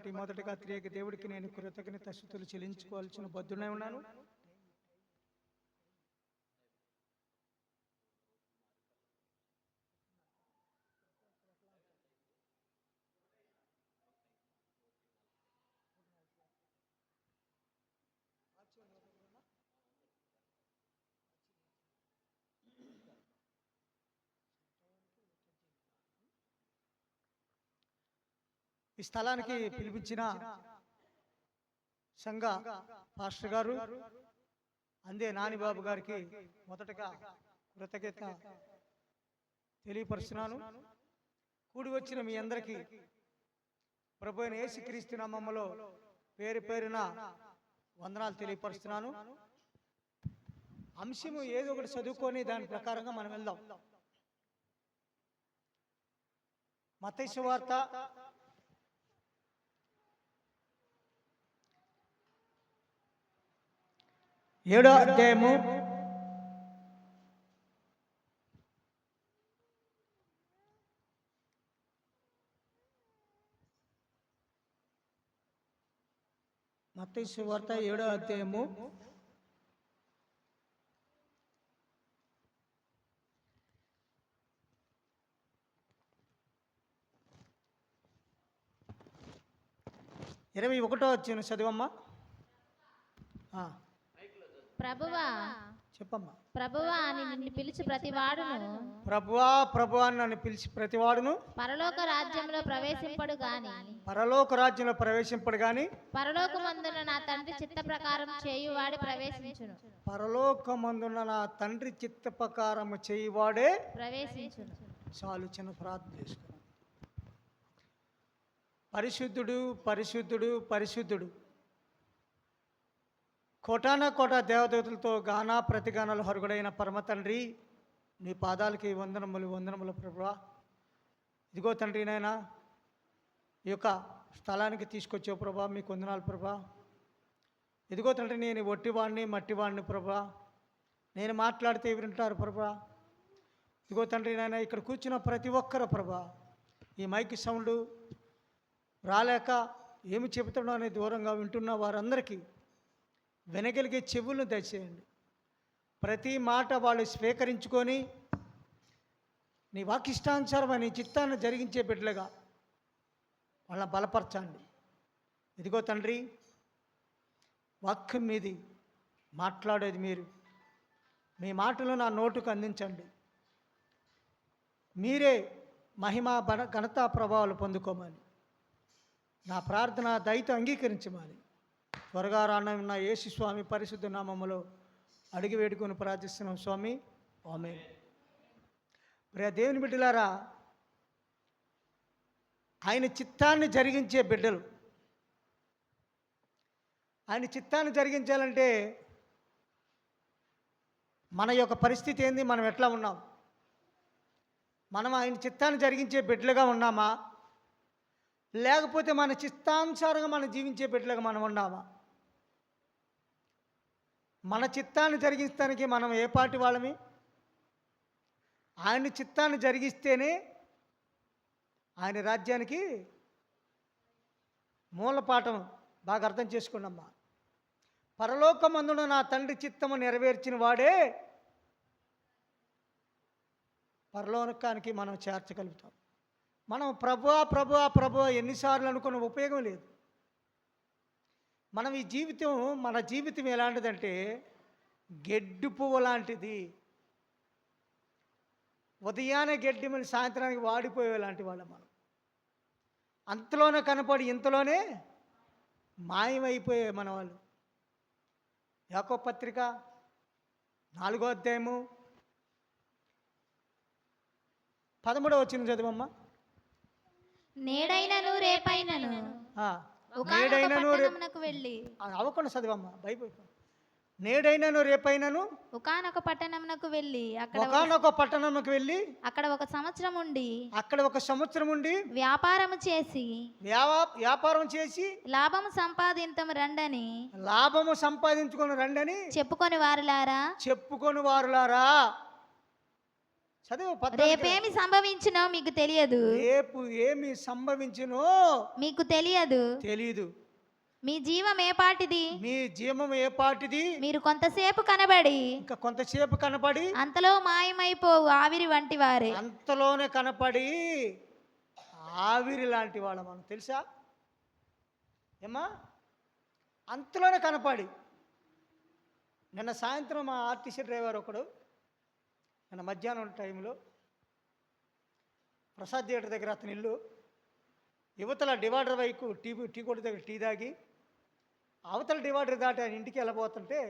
బట్టి మొదటగా త్రియేక దేవుడికి నేను కృతజ్ఞతాస్తుతులు చెల్లించుకోవాల్సిన బద్దునే ఉన్నాను. ఈ స్థలానికి పిలిపించిన సంఘ పాస్టర్ గారు అందే నానిబాబు గారికి మొదటగా కృతజ్ఞత తెలియపరుస్తున్నాను. కూడి వచ్చిన మీ అందరికీ ప్రభు అయిన యేసుక్రీస్తు నామములో పేరు పేరున వందనాలు తెలియపరుస్తున్నాను. అంశము ఏదో ఒకటి చదువుకొని దాని ప్రకారంగా మనం వెళ్దాం. మత్తయి సువార్త 7వ అధ్యాయము 7వ అధ్యాయము 21వ వచనం చదువమ్మా. ప్రభువా చెప్పమ్మా. ప్రభువా అని నిన్ను పిలిచి ప్రతివాడును, ప్రభువా ప్రభువా అని నన్ను పిలిచి ప్రతివాడును పరలోక రాజ్యంలో ప్రవేశింపడు గాని, పరలోక రాజ్యంలో ప్రవేశింపడు గాని, పరలోకమందున నా తండ్రి చిత్త ప్రకారం చేయువాడే ప్రవేశించును. పరలోకమందున నా తండ్రి చిత్త ప్రకారం చేయువాడే ప్రవేశించును. చాలు, చిన్న ప్రార్థన చేసుకున్నాం. పరిశుద్ధుడు పరిశుద్ధుడు పరిశుద్ధుడు, కోటాన కోట దేవదేవతలతో గానా ప్రతిగానాలు హరుగుడైన పరమ తండ్రి, నీ పాదాలకి వందనములు వందనములు ప్రభువా. ఇదిగో తండ్రి నాయనా, ఈ యొక్క స్థలానికి తీసుకొచ్చావు ప్రభా, మీకు వందనాలు ప్రభా. ఇదిగో తండ్రి, నేను ఒట్టివాడిని మట్టివాడిని ప్రభా, నేను మాట్లాడితే వింటారు ప్రభా. ఇదిగో తండ్రి నాయనా, ఇక్కడ కూర్చున్న ప్రతి ఒక్కరు ప్రభా, ఈ మైక్ సౌండ్ రాలేక ఏమి చెబుతాడో అనే దూరంగా వింటున్న వారందరికీ వినగలిగే చెవులను దయచేయండి. ప్రతి మాట వాళ్ళు స్వీకరించుకొని నీ వాకిష్టానుసారం నీ చిత్తాన్ని జరిగించే బిడ్డలుగా వాళ్ళని బలపరచండి. ఇదిగో తండ్రి, వాక్యం మీది మాట్లాడేది మీరు, మీ మాటలు నా నోటుకు అందించండి. మీరే మహిమ ఘనతా ప్రభావాలు పొందుకోమని నా ప్రార్థన దయతో అంగీకరించమని త్వరగా రానున్న యేసు స్వామి పరిశుద్ధ నామములో అడిగి వేడుకొని ప్రార్థిస్తున్నాం స్వామి, ఆమేన్. ప్రియ దేవుని బిడ్డలారా, ఆయన చిత్తాన్ని జరిగించే బిడ్డలు. ఆయన చిత్తాన్ని జరిగించాలంటే మన యొక్క పరిస్థితి ఏంది, మనం ఎట్లా ఉన్నాం? మనం ఆయన చిత్తాన్ని జరిగించే బిడ్డలుగా ఉన్నామా, లేకపోతే మన చిత్తానుసారంగా మనం జీవించే బిడ్డలుగా మనం ఉన్నామా? మన చిత్తాన్ని జరిగిస్తానికి మనం ఏ పాటి వాళ్ళమి? ఆయన చిత్తాన్ని జరిగిస్తేనే ఆయన రాజ్యానికి మూలపాఠం. బాగా అర్థం చేసుకోండమ్మా. పరలోకమందున నా తండ్రి చిత్తము నెరవేర్చిన వాడే పరలోకానికి మనం చేర్చగలుగుతాం. మనం ప్రభువా ప్రభువా ప్రభువా ఎన్నిసార్లు అనుకున్న ఉపయోగం లేదు. మనం ఈ జీవితం, మన జీవితం ఎలాంటిదంటే గెడ్డి పువ్వు లాంటిది. ఉదయాన్నే గడ్డి మళ్ళీ సాయంత్రానికి వాడిపోయే లాంటి వాళ్ళం మనం. అంతలోనే కనపడి ఇంతలోనే మాయమైపోయే మన వాళ్ళు. యాకోబు పత్రిక 4వ అధ్యాయము 13వ వచనం చదవమ్మా. నేడైనను రేపైనను అవకుండా చదివమ్మా బైబిల్. నేడైనను రేపైనను ఒకానొక పట్టణమునకు వెళ్ళి అక్కడ ఒక సంవత్సరం ఉండి వ్యాపారం చేసి లాభము సంపాదించుకొని రండని చెప్పుకొని వారులారా. చదువు 14. రేపేమి సంభవించునో మీకు తెలియదు. రేపు ఏమి సంభవించునో మీకు తెలియదు. తెలీదు. మీ జీవం ఏ పాటిది. మీ జీవం ఏ పాటిది. మీరు కొంతసేపు కనబడి ఇంకా కొంతసేపు కనపడి అంతలో మాయమైపోవు ఆవిరి వంటి వారే. అంతలోనే కనపడి ఆవిరి లాంటి వాళ్ళ మనం తెలుసా ఏమా. అంతలోనే కనపడి నిన్న సాయంత్రం మా ఆర్టీసీ డ్రైవర్ ఒకడు నిన్న మధ్యాహ్నం టైంలో ప్రసాద్ థియేటర్ దగ్గర అతని ఇల్లు యువతల డివైడర్ వైపు టీ కొట్టు దగ్గర టీ తాగి అవతల డివైడర్ దాటి ఆయన ఇంటికి వెళ్ళబోతుంటే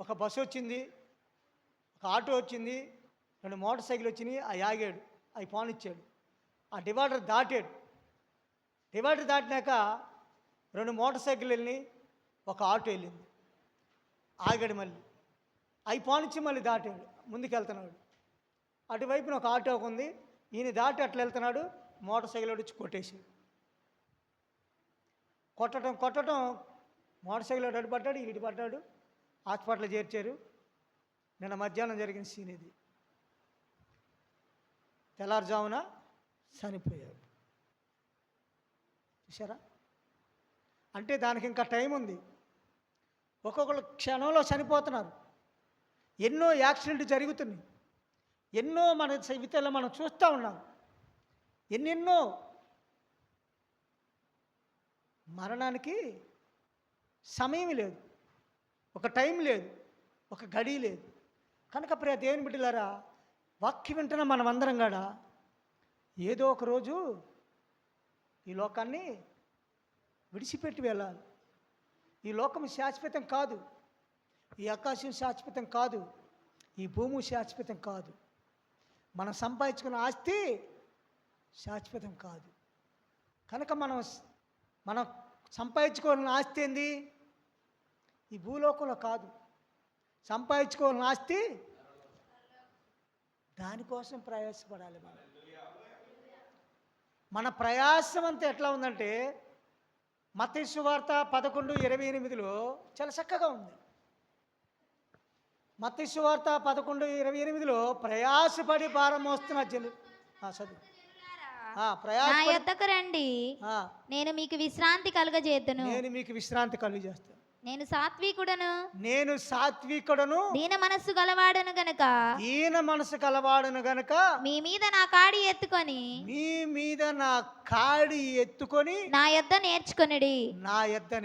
ఒక బస్సు వచ్చింది, ఒక ఆటో వచ్చింది, 2 మోటార్ సైకిల్ వచ్చినాయి. అవి ఆగాడు, అవి పానిచ్చాడు. ఆ డివైడర్ దాటాడు. డివైడర్ దాటినాక 2 మోటార్ సైకిల్ వెళ్ళినాయి, ఒక ఆటో వెళ్ళింది. ఆగాడు, మళ్ళీ అవి పానిచ్చి మళ్ళీ దాటాడు, ముందుకు వెళ్తున్నాడు. అటువైపున ఒక ఆటో ఉంది, ఈయన దాటి అట్లా వెళ్తున్నాడు. మోటార్ సైకిల్ వచ్చి కొట్టేసాడు. కొట్టడం మోటార్ సైకిల్ అడ్డుపడ్డాడు, ఇటు పడ్డాడు. హాస్పిటల్ చేర్చారు. నిన్న మధ్యాహ్నం జరిగిన సీన్ ఇది. తెల్లారుజామున చనిపోయాడు. చూసారా? అంటే దానికి ఇంకా టైం ఉంది. ఒక్కొక్కరు క్షణంలో చనిపోతున్నారు. ఎన్నో యాక్సిడెంట్ జరుగుతున్నాయి. ఎన్నో మన జీవితంలో మనం చూస్తూ ఉన్నాం. ఎన్నెన్నో మరణానికి సమయం లేదు, ఒక టైం లేదు, ఒక గడి లేదు. కనుక ప్రియ దేవుని బిడ్డలారా, వాక్యం వింటున్న మనం అందరం కూడా ఏదో ఒక రోజు ఈ లోకాన్ని విడిచిపెట్టి వెళ్ళాలి. ఈ లోకం శాశ్వతం కాదు, ఈ ఆకాశం శాశ్వతం కాదు, ఈ భూమి శాశ్వతం కాదు, మనం సంపాదించుకున్న ఆస్తి శాశ్వతం కాదు. కనుక మనం సంపాదించుకోవాలని ఆస్తి ఏంది? ఈ భూలోకంలో కాదు. సంపాదించుకోవాలని ఆస్తి దానికోసం ప్రయాసపడాలి. మన ప్రయాసం అంతా ఎట్లా ఉందంటే మత్తయి సువార్త 11:28లో చాలా చక్కగా ఉంది. మత్తయి సువార్త 11:28లో ప్రయాసపడి భారం మోస్తున్న చదువు. నా యొద్దకు రండి, నేను మీకు విశ్రాంతి కలుగజేతును. నేను మీకు విశ్రాంతి కలుగజేస్తాను. నేను సాత్వికుడను దీన మనస్సు గలవాడను గనుక మీ మీద నా కాడి ఎత్తుకొని నా యొద్ద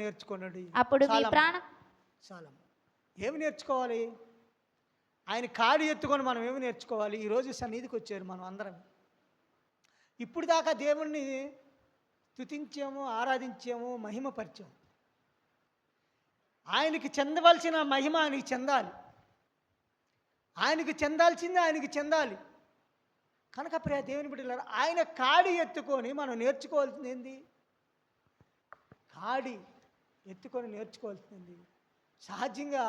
నేర్చుకొనుడి. అప్పుడు మీ ప్రాణం. ఏమి నేర్చుకోవాలి? ఆయన కాడి ఎత్తుకొని మనం ఏమి నేర్చుకోవాలి? ఈరోజు సన్నిధికి వచ్చారు మనం అందరం. ఇప్పుడు దాకా దేవుణ్ణి స్తుతించాము, ఆరాధించాము, మహిమపరిచాము. ఆయనకి చెందవలసిన మహిమ ఆయనకి చెందాలి, ఆయనకి చెందాల్సింది ఆయనకి చెందాలి. కనుక ప్రియ దేవుని బిడ్డలారా, ఆయన కాడి ఎత్తుకొని మనం నేర్చుకోవాల్సింది ఏంది? కాడి ఎత్తుకొని నేర్చుకోవాల్సింది. సహజంగా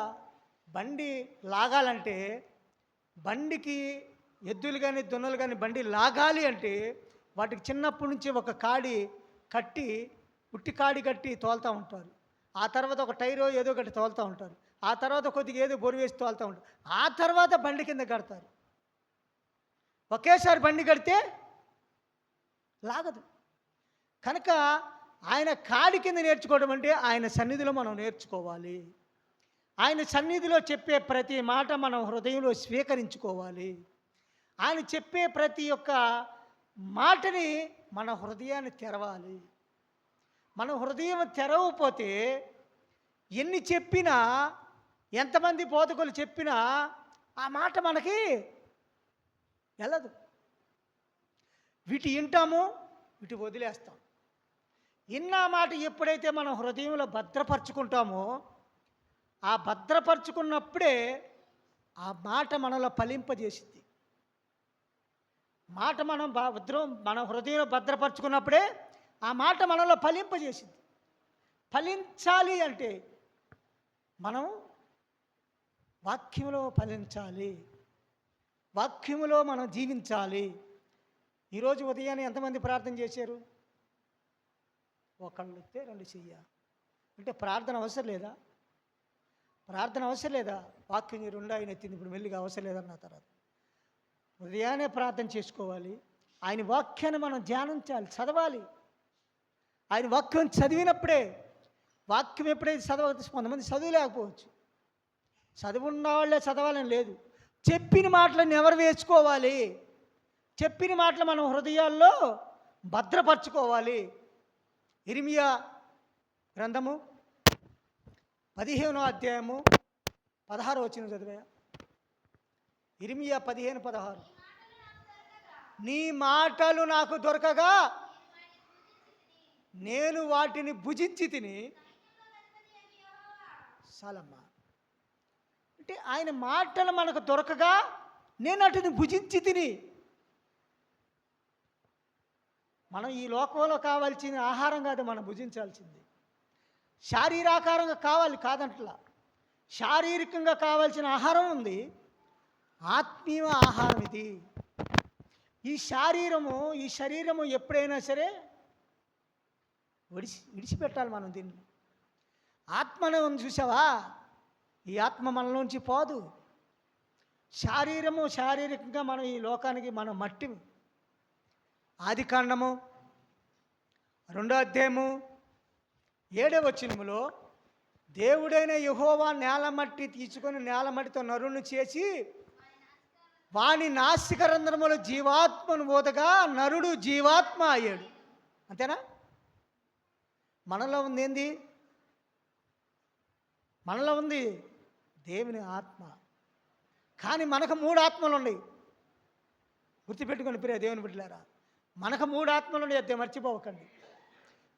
బండి లాగాలంటే, బండికి ఎద్దులు కానీ దున్నలు కానీ బండి లాగాలి అంటే వాటికి చిన్నప్పటి నుంచి ఒక కాడి కట్టి, ఉట్టి కాడి కట్టి తోలుతూ ఉంటారు. ఆ తర్వాత ఒక టైరో ఏదో ఒకటి తోలుతూ ఉంటారు. ఆ తర్వాత కొద్దిగా ఏదో బొరు వేసి తోలుతూ ఉంటారు. ఆ తర్వాత బండి కింద కడతారు. ఒకేసారి బండి కడితే లాగదు. కనుక ఆయన కాడి కింద నేర్చుకోవడం అంటే ఆయన సన్నిధిలో మనం నేర్చుకోవాలి. ఆయన సన్నిధిలో చెప్పే ప్రతి మాట మనం హృదయంలో స్వీకరించుకోవాలి. ఆయన చెప్పే ప్రతి ఒక్క మాటని మన హృదయాన్ని తెరవాలి. మన హృదయం తెరవకపోతే ఎన్ని చెప్పినా, ఎంతమంది బోధకులు చెప్పినా ఆ మాట మనకి వెళ్ళదు. వీటి వింటాము, వీటి వదిలేస్తాం. ఇన్న మాట ఎప్పుడైతే మనం హృదయంలో భద్రపరుచుకుంటామో, ఆ భద్రపరుచుకున్నప్పుడే ఆ మాట మనలో ఫలింపజేసింది. మాట మనం మన హృదయంలో భద్రపరుచుకున్నప్పుడే ఆ మాట మనలో ఫలింపజేసింది. ఫలించాలి అంటే మనం వాక్యములో ఫలించాలి, వాక్యములో మనం జీవించాలి. ఈరోజు ఉదయాన్నే ఎంతమంది ప్రార్థన చేశారు? ఒకళ్ళు వస్తే 2 చెయ్యాలి. అంటే ప్రార్థన అవసరం లేదా? ప్రార్థన అవసరం లేదా? వాక్యం 2 ఆయన ఎత్తింది, ఇప్పుడు మెల్లిగా అవసరం లేదన్న తర్వాత ఉదయాన్నే ప్రార్థన చేసుకోవాలి. ఆయన వాక్యాన్ని మనం ధ్యానించాలి, చదవాలి. ఆయన వాక్యం చదివినప్పుడే, వాక్యం ఎప్పుడైతే కొంతమంది చదువులేకపోవచ్చు, చదువు ఉన్న వాళ్ళే చదవాలని లేదు. చెప్పిన మాటలను ఎవరు వేసుకోవాలి, చెప్పిన మాటలు మనం హృదయాల్లో భద్రపరచుకోవాలి. ఇర్మియా గ్రంథము 15వ అధ్యాయము 16 వచనం చదివా. ఇర్మియా 15:16. నీ మాటలు నాకు దొరకగా నేను వాటిని భుజించి తిని. చాలమ్మా. అంటే ఆయన మాటలు మనకు దొరకగా నేను వాటిని భుజించి తిని. మనం ఈ లోకంలో కావాల్సిన ఆహారం కాదు మనం భుజించాల్సింది. శారీరకారంగా కావాలి కాదంటలా, శారీరకంగా కావాల్సిన ఆహారం ఉంది, ఆత్మీయ ఆహారం ఇది. ఈ శరీరము ఎప్పుడైనా సరే విడిచిపెట్టాలి మనం దీన్ని. ఆత్మను చూసావా, ఈ ఆత్మ మనలోంచి పోదు. శారీరకంగా మనం ఈ లోకానికి మనం మట్టి. ఆదికాండము 2వ అధ్యాయము 7వ వచనములో దేవుడైన యెహోవా నేలమట్టి తీసుకొని నేలమట్టితో నరుని చేసి వాని నాసికరంధ్రములో జీవాత్మను ఊదగా నరుడు జీవాత్మ అయ్యాడు. అంతేనా? మనలో ఉంది ఏంది? మనలో ఉంది దేవుని ఆత్మ. కానీ మనకు 3 ఆత్మలు ఉన్నాయి. గుర్తుపెట్టుకొని ప్రియ దేవుని బిడ్డలారా, మనకు 3 ఆత్మలు ఉన్నాయి, అదే మర్చిపోవకండి.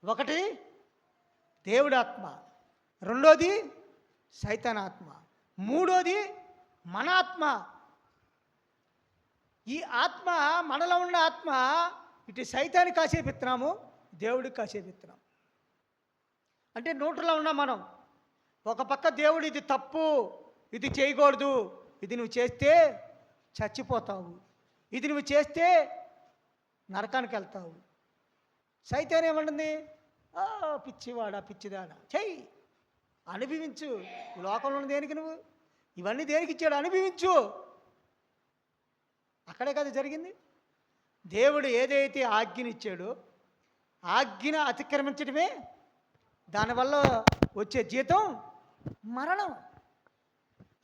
ఒకటి దేవుడి ఆత్మ, రెండోది సైతాన్ ఆత్మ, మూడోది మన ఆత్మ. ఈ ఆత్మ, మనలో ఉన్న ఆత్మ ఇటు సైతాన్ని కాసేపు ఇస్తున్నాము, దేవుడికి కాసేపు ఇస్తున్నాం. అంటే న్యూట్రల్లో ఉన్నాం మనం. ఒక పక్క దేవుడు ఇది తప్పు, ఇది చేయకూడదు, ఇది నువ్వు చేస్తే చచ్చిపోతావు, ఇది నువ్వు చేస్తే నరకానికి వెళ్తావు. సైతాన్ ఏమంటుంది? పిచ్చివాడా పిచ్చిదాడా, చెయ్యి, అనుభవించు. లోకంలో ఉన్న దేనికి నువ్వు ఇవన్నీ దేనికి ఇచ్చాడు? అనుభవించు. అక్కడే కదా జరిగింది. దేవుడు ఏదైతే ఆజ్ఞనిచ్చాడో ఆజ్ఞ అతిక్రమించడమే, దానివల్ల వచ్చే జీతం మరణం.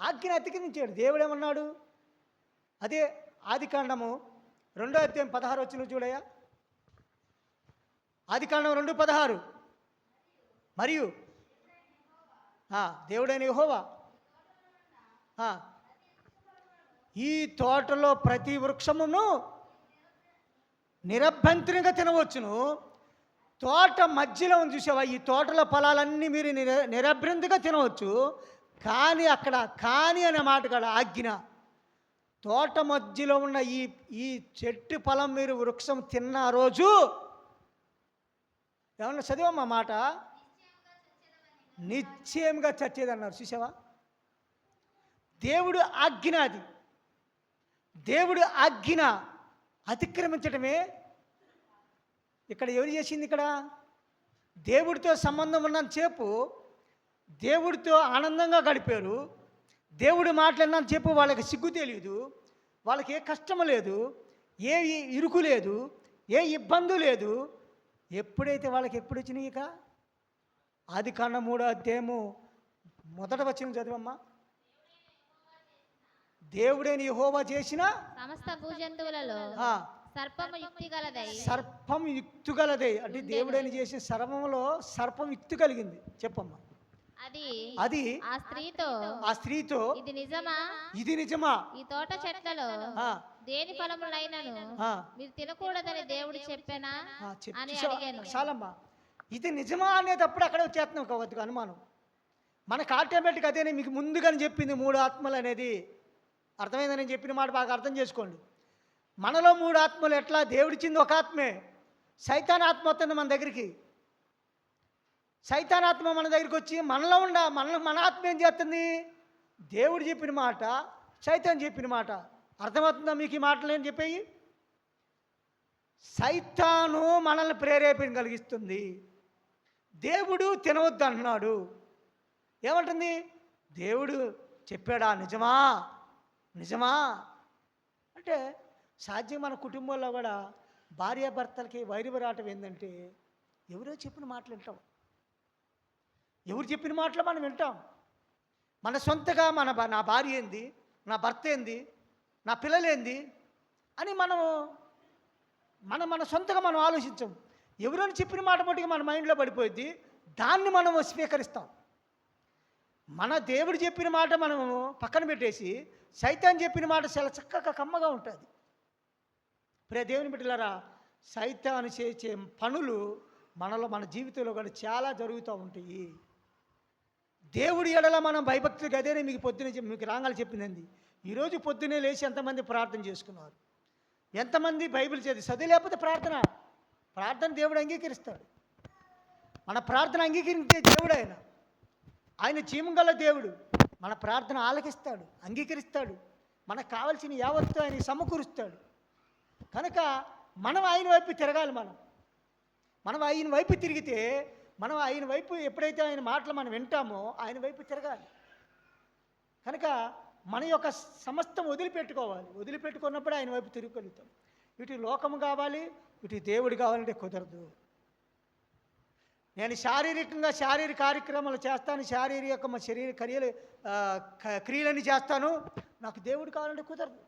ఆజ్ఞ అతిక్రమించాడు. దేవుడు ఏమన్నాడు? అదే ఆదికాండము 2వ అధ్యాయం 16 వచనం చూడయ్యా. ఆదికాండం 2:16. మరియు దేవుడైన యెహోవా ఈ తోటలో ప్రతి వృక్షమును నిరభ్యంతరంగా తినవచ్చును. తోట మధ్యలో ఉంది చూసావా, ఈ తోటలో ఫలాలన్నీ మీరు నిరభ్యంతరంగా తినవచ్చు. కానీ అక్కడ కానీ అనే మాట కాడ ఆజ్ఞ. తోట మధ్యలో ఉన్న ఈ చెట్టు ఫలం మీరు వృక్షం తిన్న రోజు ఏమన్నా చదివమ్మా మాట, నిశ్చయంగా చచ్చేదన్నారు. చూసావా, దేవుడు ఆజ్ఞ. అది దేవుడు ఆజ్ఞ అతిక్రమించడమే ఇక్కడ ఎవరు చేసింది? ఇక్కడ దేవుడితో సంబంధం ఉన్నంతసేపు దేవుడితో ఆనందంగా గడిపారు. దేవుడు మాట్లాడినంతసేపు వాళ్ళకి సిగ్గు తెలియదు, వాళ్ళకి ఏ కష్టం లేదు, ఏ ఇరుకు లేదు, ఏ ఇబ్బంది లేదు. ఎప్పుడైతే వాళ్ళకి ఎప్పుడు వచ్చినాయి? ఇక ఆదికాండం 3వ అధ్యాయము 1వ వచనం చదివమ్మా. దేవుడైన యెహోవా చేసిన సమస్త భూజంతువులలో సర్పము యుక్తి గలదై. సర్పం యుక్తి గలదై అంటే దేవుడైన చేసిన సర్పంలో సర్పం యుక్తి కలిగింది. చెప్పమ్మా. అది ఆ స్త్రీతో ఇది నిజమా, ఈ తోట చెట్లలో దేని ఫలములైనను మీరు తినకూడదని దేవుడు చెప్పానా అని అడిగాను. చాలమ్మా, ఇది నిజమా అనేటప్పుడు అక్కడ వచ్చేస్తున్నాం కావద్దు అనుమానం. మనకు ఆటోమేటిక్ అదేనే మీకు ముందుగానే చెప్పింది 3 ఆత్మలు అనేది. అర్థమైందని నేను చెప్పిన మాట బాగా అర్థం చేసుకోండి. మనలో 3 ఆత్మలు ఎట్లా? దేవుడిచ్చింది ఒక ఆత్మే. సైతాన్ ఆత్మ వస్తుంది మన దగ్గరికి. సైతాన్ ఆత్మ మన దగ్గరికి వచ్చి మనలో మన ఆత్మ ఏం చేస్తుంది? దేవుడు చెప్పిన మాట, సైతాన్ చెప్పిన మాట. అర్థమవుతుందా మీకు ఈ మాటలు నేను చెప్పేవి? సైతాను మనల్ని ప్రేరేపణ కలిగిస్తుంది. దేవుడు తినవద్దు అంటున్నాడు. ఏమంటుంది? దేవుడు చెప్పాడా? నిజమా అంటే సాధ్యం మన కుటుంబంలో కూడా భార్యాభర్తలకి వైరువరాటం ఏంటంటే ఎవరో చెప్పిన మాటలు వింటాం, ఎవరు చెప్పిన మాటలు మనం వింటాం. మన సొంతగా నా భార్య ఏంది, నా భర్త ఏంది, నా పిల్లలేంది అని మన సొంతగా మనం ఆలోచించాం. ఎవరైనా చెప్పిన మాట మట్టుగా మన మైండ్లో పడిపోయింది, దాన్ని మనం స్వీకరిస్తాం. మన దేవుడు చెప్పిన మాట మనము పక్కన పెట్టేసి సైతాన్ చెప్పిన మాట చాలా చక్కగా కమ్మగా ఉంటుంది. ప్రియ దేవుని బిడ్డలారా, సైతాను చేసే పనులు మన జీవితంలో కూడా చాలా జరుగుతూ ఉంటాయి. దేవుడి ఎడల మనం భయభక్తులు, అదేనే మీకు రాగాలు చెప్పిందండి. ఈరోజు పొద్దునే లేచి ఎంతమంది ప్రార్థన చేసుకున్నారు, ఎంతమంది బైబిల్ చదివి లేకపోతే ప్రార్థన దేవుడు అంగీకరిస్తాడు. మన ప్రార్థన అంగీకరించే దేవుడు ఆయన జీవంగల దేవుడు. మన ప్రార్థన ఆలకిస్తాడు, అంగీకరిస్తాడు, మనకు కావాల్సిన యావత్తు ఆయన సమకూరుస్తాడు. కనుక మనం ఆయన వైపు తిరగాలి. మనం ఆయన వైపు తిరిగితే, మనం ఆయన వైపు ఎప్పుడైతే ఆయన మాటలు మనం వింటామో ఆయన వైపు తిరగాలి. కనుక మన యొక్క సమస్తం వదిలిపెట్టుకున్నప్పుడు ఆయన వైపు తిరగలుగుతాం. ఇటు లోకము కావాలి, ఇటు దేవుడు కావాలంటే కుదరదు. నేను శారీరక కార్యక్రమాలు చేస్తాను, మా శరీర క్రియలని చేస్తాను, నాకు దేవుడు కావాలంటే కుదరదు.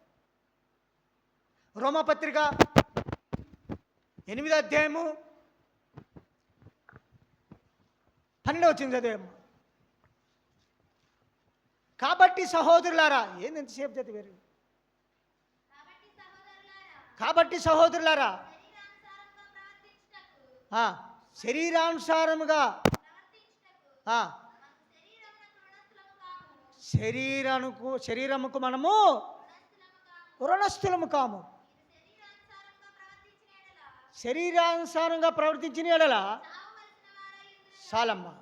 రోమపత్రిక 8వ అధ్యాయము 12వ వచనం చదివాము. కాబట్టి సహోదరులారా, ఏంది ఎంతసేపు చదివారు? కాబట్టి సహోదరులారా, శరీరానుసారముగా శరీరముకు మనము రుణస్థులము కాము. శరీరానుసారంగా ప్రవర్తించిన ఎడల చాలమ్మా,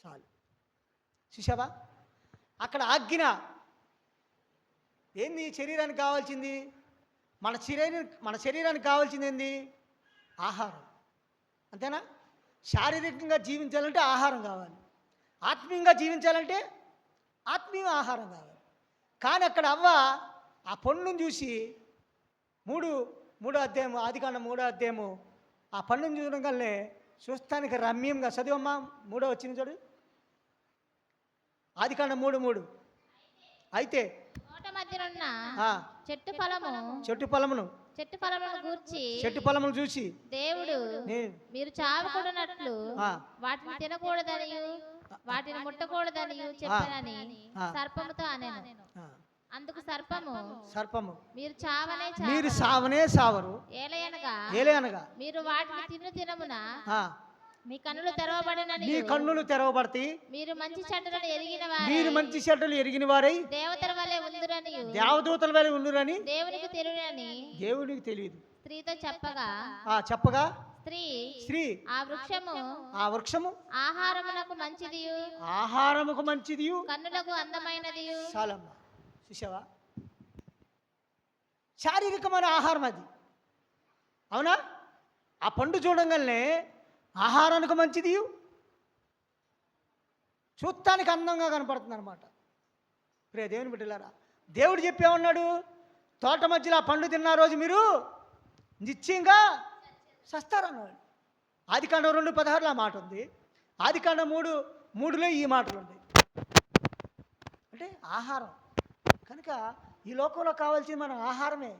చాలు. చూసావా, అక్కడ ఆజ్ఞ ఏంది? శరీరానికి కావాల్సింది, మన శరీరానికి కావాల్సింది ఏంది? ఆహారం. అంతేనా? శారీరకంగా జీవించాలంటే ఆహారం కావాలి, ఆత్మీయంగా జీవించాలంటే ఆత్మీయ ఆహారం కావాలి. కానీ అక్కడ అవ్వ ఆ పండును చూసి మూడో అధ్యాయము, ఆదికాండం 3వ అధ్యాయము, ఆ పండును చూడగానే చూస్తానికి రమ్యంగా, చదివమ్మా 3వ వచ్చిన చూడు, ఆదికాండం 3:3. అయితే చెట్టు ఫలమును చూసి దేవుడు మీరు చావకూడనట్లు వాటిని తినకూడదని, వాటిని ముట్టకూడదని చెప్పానని సర్పముతో అనేను. అందుకు సర్పము మీరు సావనే సావరు, ఏలయనగా మీరు వాటిని తిను దినమున మీ కన్నులు తెరవబడతాయి, మీరు మంచి చెడ్డలు ఎరిగిన వారై దేవదూతల వలె ఉందురని దేవునికి తెలియదు. స్త్రీతో చెప్పగా స్త్రీ ఆ వృక్షము ఆహారముకు మంచిది, కన్నులకు అందమైనది. చాలమ్మా, చూసావా, శారీరకమైన ఆహారం అది. అవునా? ఆ పండు చూడంగానే ఆహారానికి మంచిది, చూస్తానికి అందంగా కనపడుతుంది అనమాట. ప్రియ దేవుని బిడ్డలారా, దేవుడు చెప్పేమన్నాడు? తోట మధ్యలో ఆ పండు తిన్న రోజు మీరు నిశ్చయంగా చస్తారన్నాడు. ఆదికాండం 2:16 ఆ మాట ఉంది, ఆదికాండం 3:3 ఈ మాటలు ఉన్నాయి. అంటే ఆహారం. కనుక ఈ లోకంలో కావాల్సింది మన ఆహారమే,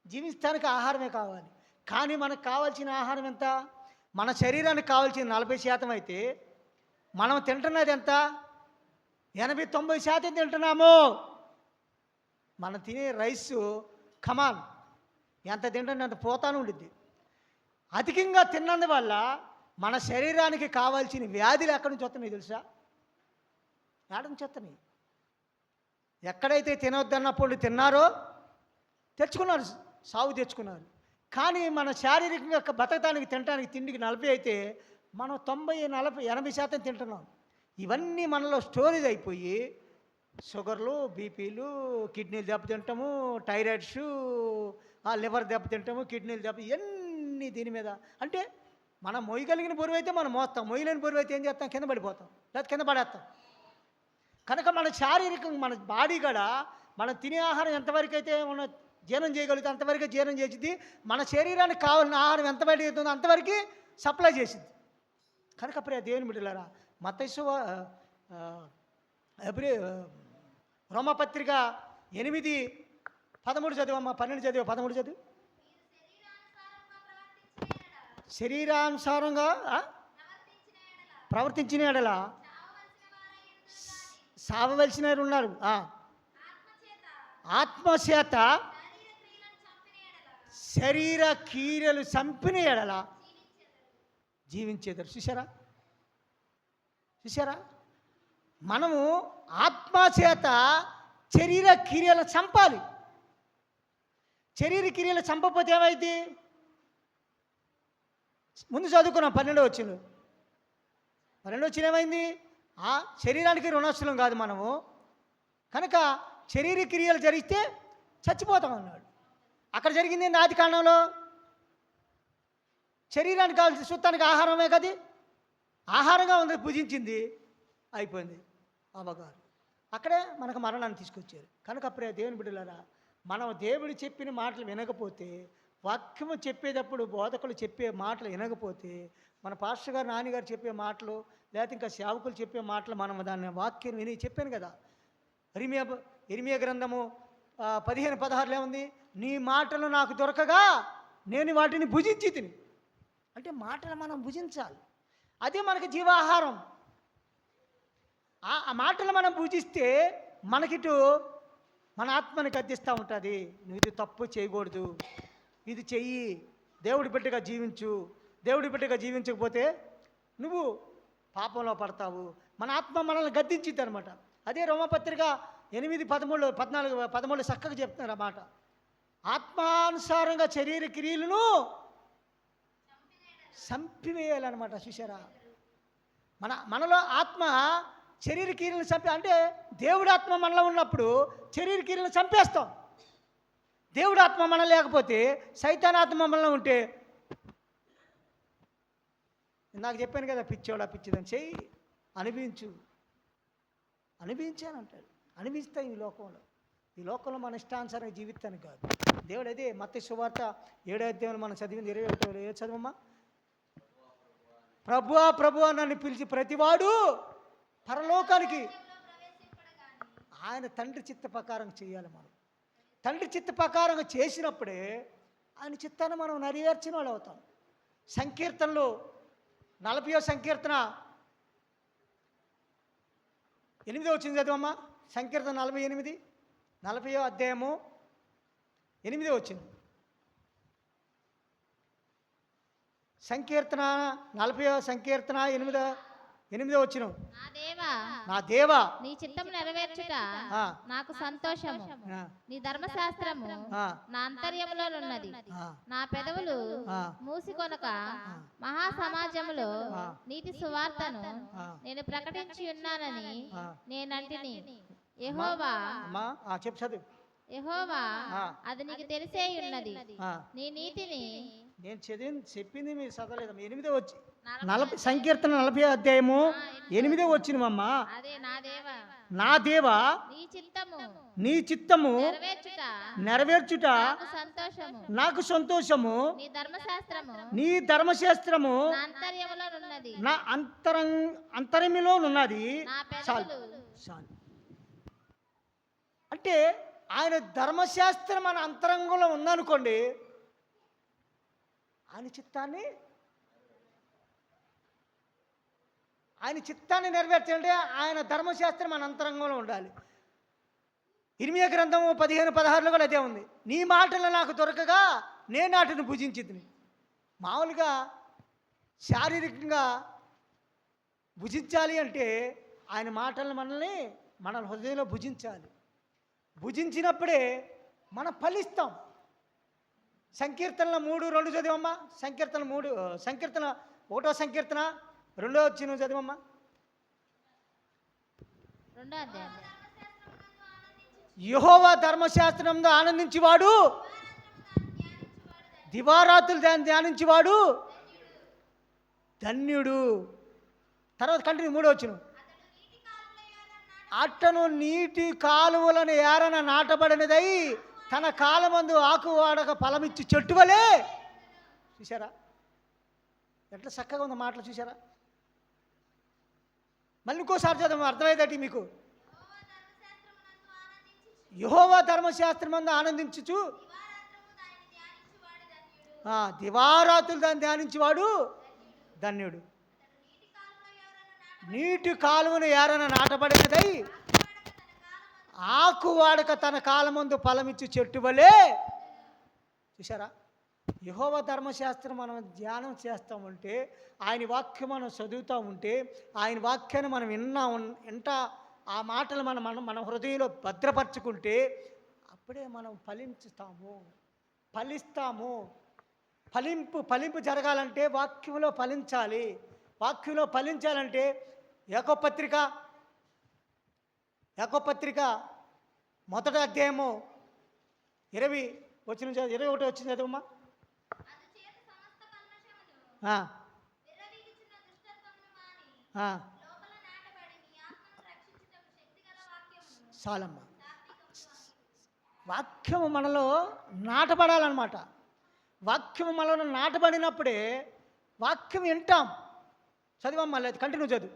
జీవించడానికి ఆహారమే కావాలి. కానీ మనకు కావాల్సిన ఆహారం ఎంత? మన శరీరానికి కావాల్సిన 40% అయితే మనం తింటున్నది ఎంత? 80-90% తింటున్నాము. మనం తినే రైసు కమాన్ ఎంత తింటున్నా అంత పోతాను ఉండిద్ది. అధికంగా తిన్నందువల్ల మన శరీరానికి కావాల్సిన వ్యాధులు ఎక్కడి నుంచి వస్తున్నాయి తెలుసా? ఎక్కడి నుంచి వస్తున్నాయి? ఎక్కడైతే తినొద్దన్నప్పుడు తిన్నారో తెచ్చుకున్నారు, సాగు తెచ్చుకున్నారు. కానీ మన శారీరకంగా బతకటానికి తినడానికి తిండికి 40 అయితే మనం 90-40-80% తింటున్నాం. ఇవన్నీ మనలో స్టోరేజ్ అయిపోయి షుగర్లు, బీపీలు, కిడ్నీలు దెబ్బతింటాము, థైరాయిడ్స్, లివర్ దెబ్బతింటాము, కిడ్నీలు ఇవన్నీ దీని మీద. అంటే మనం మొయ్యగలిగిన బరువు అయితే మనం మోస్తాం, మొయ్యలేని బరువు అయితే ఏం చేస్తాం? కింద పడిపోతాం, లేదా కింద పడేస్తాం. కనుక మన శారీరకం, మన బాడీ కూడా మనం తినే ఆహారం ఎంతవరకు అయితే మన జీర్ణం చేయగలిగితే అంతవరకు జీర్ణం చేసింది. మన శరీరానికి కావాల్సిన ఆహారం ఎంత బయట అవుతుందో అంతవరకు సప్లై చేసింది. కనుక ప్రియ దేవుని బిడ్డలారా, మత్తయి రోమపత్రిక 8:13 చదివమ్మా. 12 చదివా, 13 చదివి. శరీరానుసారంగా ప్రవర్తించిన ఎడల సావవలసిన వారు ఉన్నారు. ఆత్మచేత శరీర క్రియలు చంపిన ఎడల జీవించేదారు. చూసారా చూసారా, మనము ఆత్మచేత శరీర క్రియలు చంపాలి. శరీర క్రియలు చంపకపోతే ఏమైంది? ముందు చదువుకున్నాం 12వ వచ్చిన ఏమైంది? శరీరానికి రుణస్థలం కాదు మనము. కనుక శరీర క్రియలు జరిగితే చచ్చిపోతాం అన్నాడు. అక్కడ జరిగింది ఆది కాండంలో. శరీరానికి కావాల్సిన సుత్తానికి ఆహారమే కదా, ఆహారంగా ఉంది, పూజించింది, అయిపోయింది. అమ్మగారు అక్కడే మనకు మరణాన్ని తీసుకొచ్చారు. కనుక ప్రియ దేవుని బిడ్డలారా, మనం దేవుడు చెప్పిన మాటలు వినకపోతే, వాక్యము చెప్పేటప్పుడు బోధకులు చెప్పే మాటలు వినకపోతే, మన పాస్టర్ గారు నాన్నగారు చెప్పే మాటలు, లేకపోతే ఇంకా సేవకులు చెప్పే మాటలు మనం దాన్ని వాక్యం విని చెప్పాను కదా. ఇర్మియా గ్రంథము 15:16 ఏముంది? నీ మాటలు నాకు దొరకగా నేను వాటిని భుజించి తిని. అంటే మాటలు మనం భుజించాలి, అదే మనకి జీవాహారం. ఆ మాటలు మనం భుజిస్తే మనకిటు మన ఆత్మని గద్దిస్తూ ఉంటుంది. నువ్వు ఇది తప్పు చేయకూడదు, ఇది చెయ్యి, దేవుడి బిడ్డగా జీవించు. దేవుడి బిడ్డగా జీవించకపోతే నువ్వు పాపంలో పడతావు. మన ఆత్మ మనల్ని గద్దించిద్ది అనమాట. అదే రోమపత్రిక 8:13 చక్కగా చెప్తున్నారు ఆ మాట. ఆత్మానుసారంగా శరీర క్రియలను చంపివేయాలన్నమాట. చూసారా, మనలో ఆత్మ శరీర క్రియలను అంటే దేవుడి ఆత్మ మనలో ఉన్నప్పుడు శరీర క్రియలను చంపేస్తాం. దేవుడి ఆత్మ మన లేకపోతే సైతాన్ ఆత్మ మనలో ఉంటే, నాకు చెప్పాను కదా, పిచ్చోడా పిచ్చిదని చెయ్యి, అనిపించానంటాడు. అనిపిస్తాయి ఈ లోకంలో మన ఇష్టానుసారంగా జీవితానికి కాదు. దేవుడు అదే మత్తయి సువార్త 7వ అధ్యాయంలో మనం చదివింది 21 ఏ చదవమ్మా? ప్రభువా ప్రభువా నన్ను పిలిచి ప్రతివాడు పరలోకానికి, ఆయన తండ్రి చిత్త ప్రకారం చేయాలి. మనం తండ్రి చిత్త ప్రకారం చేసినప్పుడే ఆయన చిత్తాన్ని మనం నెరవేర్చిన వాళ్ళు అవుతాం. సంకీర్తనలు 40వ సంకీర్తన 8వ వచ్చింది చదవమ్మా. సంకీర్తన 40వ అధ్యాయము 8వ వచ్చింది. సంకీర్తన 40వ సంకీర్తన 8వ వచ్చిన, నా దేవా నీ చిత్తము నెరవేర్చుట నాకు సంతోషము, నీ ధర్మశాస్త్రము నా అంతర్యములోనున్నది. నా పెదవులు మూసికొనక మహా సమాజములో నీతి సువార్తను నేను ప్రకటించి ఉన్నానని నేనంటిని. యెహోవా చెప్పు చదువు. యెహోవా అది నీకు తెలిసే ఉన్నది, నీ నీతిని నేను చెప్పింది మీరు చదవలేదు. 8వ వచ్చి సంకీర్తన 40వ అధ్యాయము 8వ వచ్చినవమ్మా. నా దేవా నీ చిత్తము నెరవేర్చుట నాకు సంతోషము, నీ ధర్మశాస్త్రము నా అంతర్యములోనున్నది. చాలు. అంటే ఆయన ధర్మశాస్త్రం మన అంతరంగంలో ఉందనుకోండి, ఆయన చిత్తాన్ని నెరవేర్చాలంటే ఆయన ధర్మశాస్త్రం మన అంతరంగంలో ఉండాలి. ఇర్మియా గ్రంథము 15:16 కూడా అదే ఉంది. నీ మాటలు నాకు దొరకగా నేను వాటిని భుజించితిని. మామూలుగా శారీరకంగా భుజించాలి అంటే ఆయన మాటలను మన హృదయంలో భుజించాలి. భుజించినప్పుడే మనం ఫలిస్తాం. సంకీర్తనల 3:2 చదివమ్మా. సంకీర్తన 1వ సంకీర్తన 2వ వచ్చిన చదివమ్మా. 2వ అధ్యాయం. యెహోవా ధర్మశాస్త్రంలో ఆనందించేవాడు, దివారాత్రులు ధ్యానించేవాడు ధన్యుడు. తర్వాత కంటిన్యూ 3వ వచ్చిన, అట్టను నీటి కాలువలను ఏరన నాటబడినదై తన కాలమందు ఆకు వాడక ఫలమిచ్చి చెట్టు వలే. చూసారా ఎట్లా చక్కగా ఉన్న మాటలు, చూసారా? మళ్ళీ ఇంకోసారి చదవం, అర్థమయ్యేదటి మీకు. యెహోవా ధర్మశాస్త్రమందు ఆనందించుచు దివారాత్రులు దాన్ని ధ్యానించేవాడు ధన్యుడు. నీటి కాలువను ఏరన నాటబడినదై ఆకు వాడక తన కాలమందు ఫలమిచ్చి చెట్టు వలే. చూసారా? యెహోవా ధర్మశాస్త్రం మనం ధ్యానం చేస్తూ ఉంటే, ఆయన వాక్యం మనం చదువుతూ ఉంటే, ఆయన వాక్యాన్ని మనం వింటా ఆ మాటలు మన హృదయంలో భద్రపరచుకుంటే అప్పుడే మనం ఫలిస్తాము. ఫలింపు జరగాలంటే వాక్యంలో ఫలించాలి. వాక్యంలో ఫలించాలంటే యాకోబు పత్రిక మొదటి అధ్యాయము 21 వచ్చింది చదవమ్మా. చాలమ్మా. వాక్యము మనలో నాటబడాలన్నమాట. వాక్యము మనలో నాటబడినప్పుడే వాక్యం వింటాం. చదివమ్మా, లేదు కంటిన్యూ చదువు.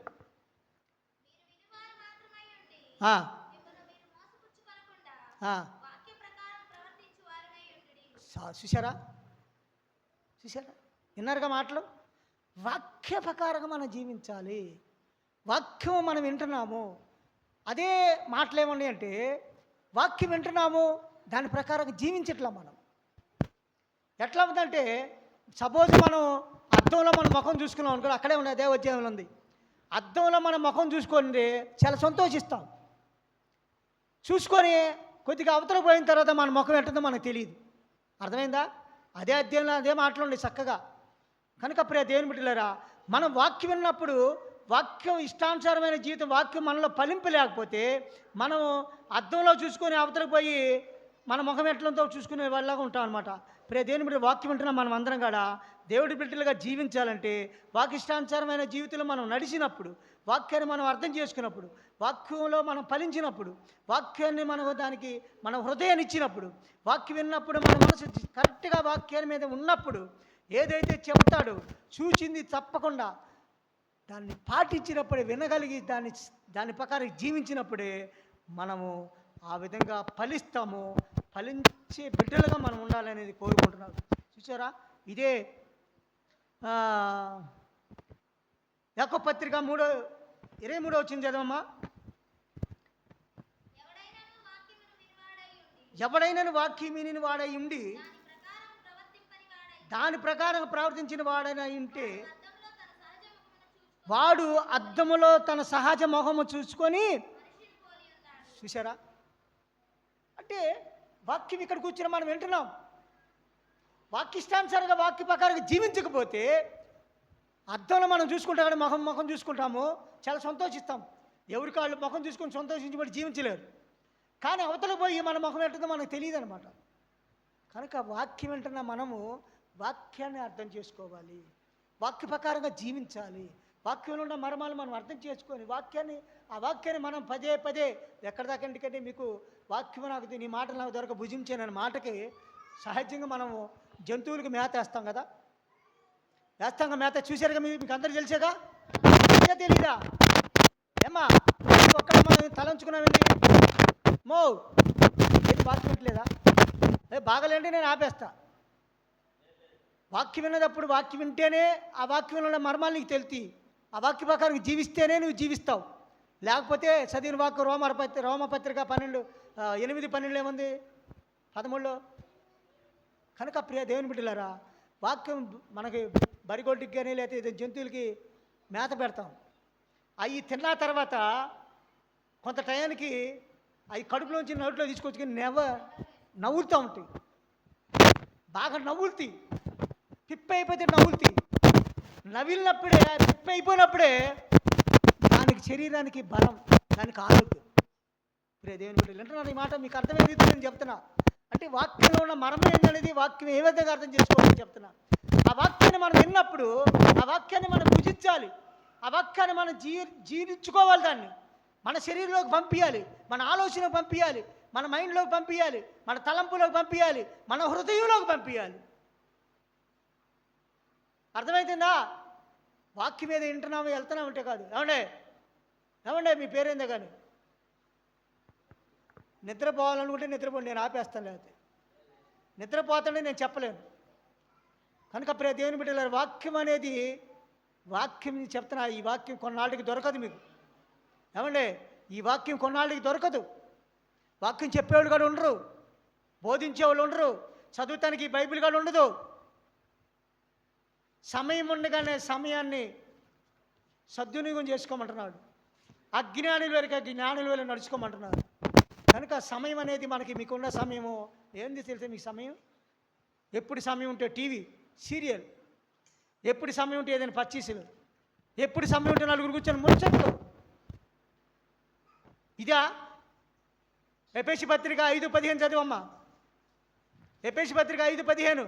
చూసారా విన్నారుగా మాటలు? వాక్య ప్రకారంగా మనం జీవించాలి. వాక్యం మనం వింటున్నాము, అదే మాటలు ఏమండి అంటే వాక్యం వింటున్నాము, దాని ప్రకారంగా జీవించట్లా మనం. ఎట్లా ఉందంటే, సపోజ్ మనం అద్దంలో మన ముఖం చూసుకున్నాం అనుకో, అక్కడే ఉంది, అదే అధ్యాయంలో ఉంది. అద్దంలో మన ముఖం చూసుకొని చాలా సంతోషిస్తాం. చూసుకొని కొద్దిగా అవతల పోయిన తర్వాత మన ముఖం ఎట్టుందో మనకు తెలియదు. అర్థమైందా? అదే అధ్యాయంలో అదే మాటలు చక్కగా. కనుక ప్రియ దేవుని బిడ్డలారా, మనం వాక్యం విన్నప్పుడు వాక్యం ఇష్టానుసారమైన జీవితం, వాక్యం మనలో ఫలింపు లేకపోతే మనం అద్దంలో చూసుకొని అవతలకు పోయి మన ముఖం ఎట్లంతో చూసుకునే వాళ్ళలాగా ఉంటాం అనమాట. ప్రియ దేవుని బిడ్డ, వాక్యం వింటున్నాం మనం అందరం కూడా దేవుడి బిడ్డలుగా జీవించాలంటే వాక్యిష్టానుసారమైన జీవితంలో మనం నడిచినప్పుడు, వాక్యాన్ని మనం అర్థం చేసుకున్నప్పుడు, వాక్యంలో మనం ఫలించినప్పుడు, వాక్యాన్ని దానికి మన హృదయాన్ని ఇచ్చినప్పుడు, వాక్యం విన్నప్పుడు మన మనసు కరెక్ట్గా వాక్యాన్ని మీద ఉన్నప్పుడు, ఏదైతే చెప్తాడో చూచింది తప్పకుండా దాన్ని పాటించినప్పుడే, వినగలిగి దాని ప్రకారం జీవించినప్పుడే మనము ఆ విధంగా ఫలిస్తాము. ఫలించే బిడ్డలుగా మనం ఉండాలనేది కోరుకుంటున్నాను. చూసారా? ఇదే యాకోబు పత్రిక 3:23 వచ్చింది చదవమ్మా. ఎవడైనా వాక్యం విని వాడై ఉండి దాని ప్రకారం ప్రవర్తించిన వాడైనా ఉంటే వాడు అద్దములో తన సహజ మొహము చూసుకొని. చూసారా? అంటే వాక్యం ఇక్కడ కూర్చుని మనం వింటున్నాం, వాక్యిష్టానుసారంగా వాక్య ప్రకారంగా జీవించకపోతే అద్దంలో మనం చూసుకుంటాం కదా, ముఖం చూసుకుంటాము, చాలా సంతోషిస్తాం. ఎవరికి వాళ్ళు ముఖం చూసుకొని సంతోషించబడి జీవించలేరు. కానీ అవతల పోయి మన ముఖం ఏంటో మనకు తెలియదు అనమాట. కనుక వాక్యం వింటున్న మనము వాక్యాన్ని అర్థం చేసుకోవాలి, వాక్య ప్రకారంగా జీవించాలి. వాక్యంలో ఉన్న మర్మాలు మనం అర్థం చేసుకొని ఆ వాక్యాన్ని మనం పదే ఎక్కడ దాకా, ఎందుకంటే మీకు వాక్యం నాకు నీ మాట నాకు దొరక భుజించానని మాటకి సహజంగా మనము జంతువులకు మేత వేస్తాం కదా, మేత. చూసారుగా, మీకు అందరూ తెలిసేగా, తెలీదా ఏమ్మా? ఒక్కడ మనం తలంచుకున్నామండి ఏంటి వాక్యం వింటలేదా? బాగలేండి, నేను ఆపేస్తా. వాక్యం విన్నప్పుడు వాక్యం వింటేనే ఆ వాక్యంలో ఉన్న మర్మాలు నీకు తెలుతాయి. ఆ వాక్య ప్రకారం జీవిస్తేనే నువ్వు జీవిస్తావు. లేకపోతే చదివిన వాక్యం రోమపత్రిక 8:12 ఏముంది 13లో. కనుక ప్రియ దేవుని బిడ్డలారా, వాక్యం మనకి బరిగొడ్డికి కానీ లేకపోతే జంతువులకి మేత పెడతాం. అవి తిన్న తర్వాత కొంత టయానికి అవి కడుపులోంచి నోట్లో తీసుకొచ్చుకొని నవ్వులుతూ ఉంటాయి, బాగా నవ్వులుతాయి. పిప్పి అయిపోతే నవ్వులుతాయి. నవ్వినప్పుడే, పిప్పి అయిపోయినప్పుడే దానికి శరీరానికి బలం, దానికి ఆరోగ్యం. ప్రియ దేవుని బిడ్డలు, వింటున్నాను ఈ మాట, మీకు అర్థమైన రీతిలో నేను చెప్తున్నా. అంటే వాక్యంలో ఉన్న మర్మం ఏంటనేది వాక్యం ఏ విధంగా అర్థం చేసుకోవాలని చెప్తున్నా. ఆ వాక్యాన్ని మనం విన్నప్పుడు ఆ వాక్యాన్ని మనం భుజించాలి, ఆ వాక్యాన్ని మనం జీర్ణించుకోవాలి, దాన్ని మన శరీరంలోకి పంపించాలి, మన ఆలోచనకు పంపించాలి, మన మైండ్లోకి పంపించాలి, మన తలంపులోకి పంపించాలి, మన హృదయంలోకి పంపించాలి. అర్థమవుతుందా? వాక్యం మీద వింటున్నాము వెళ్తున్నాం అంటే కాదు. ఏమండే మీ పేరేందో కానీ నిద్రపోవాలనుకుంటే నిద్రపోండి, నేను ఆపేస్తాను. లేకపోతే నిద్రపోతానని నేను చెప్పలేను. కనుక ప్రియ దేవుని బిడ్డలారా, వాక్యం అనేది వాక్యం చెప్తున్నా, ఈ వాక్యం కొన్నాళ్ళకి దొరకదు మీకు. ఏమండి, ఈ వాక్యం కొన్నాళ్ళకి దొరకదు. వాక్యం చెప్పేవాళ్ళు కూడా ఉండరు, బోధించేవాళ్ళు ఉండరు, చదువుతానికి ఈ బైబిల్ కూడా ఉండదు. సమయం ఉండగానే సమయాన్ని సద్వినియోగం చేసుకోమంటున్నాడు. అజ్ఞానుల వరకు జ్ఞానుల వరకు నడుచుకోమంటున్నాడు. కనుక సమయం అనేది మనకి, మీకున్న సమయము ఏంది తెలిసే? మీకు సమయం ఎప్పుడు సమయం ఉంటే టీవీ సీరియల్, ఎప్పుడు సమయం ఉంటే ఏదైనా పచ్చీసులు, ఎప్పుడు సమయం ఉంటే నలుగురు కూర్చొని ముచ్చట్లు. ఇదా? ఎఫెసీ పత్రిక 5:15 చదువమ్మా. ఎఫెసీ పత్రిక 5:15.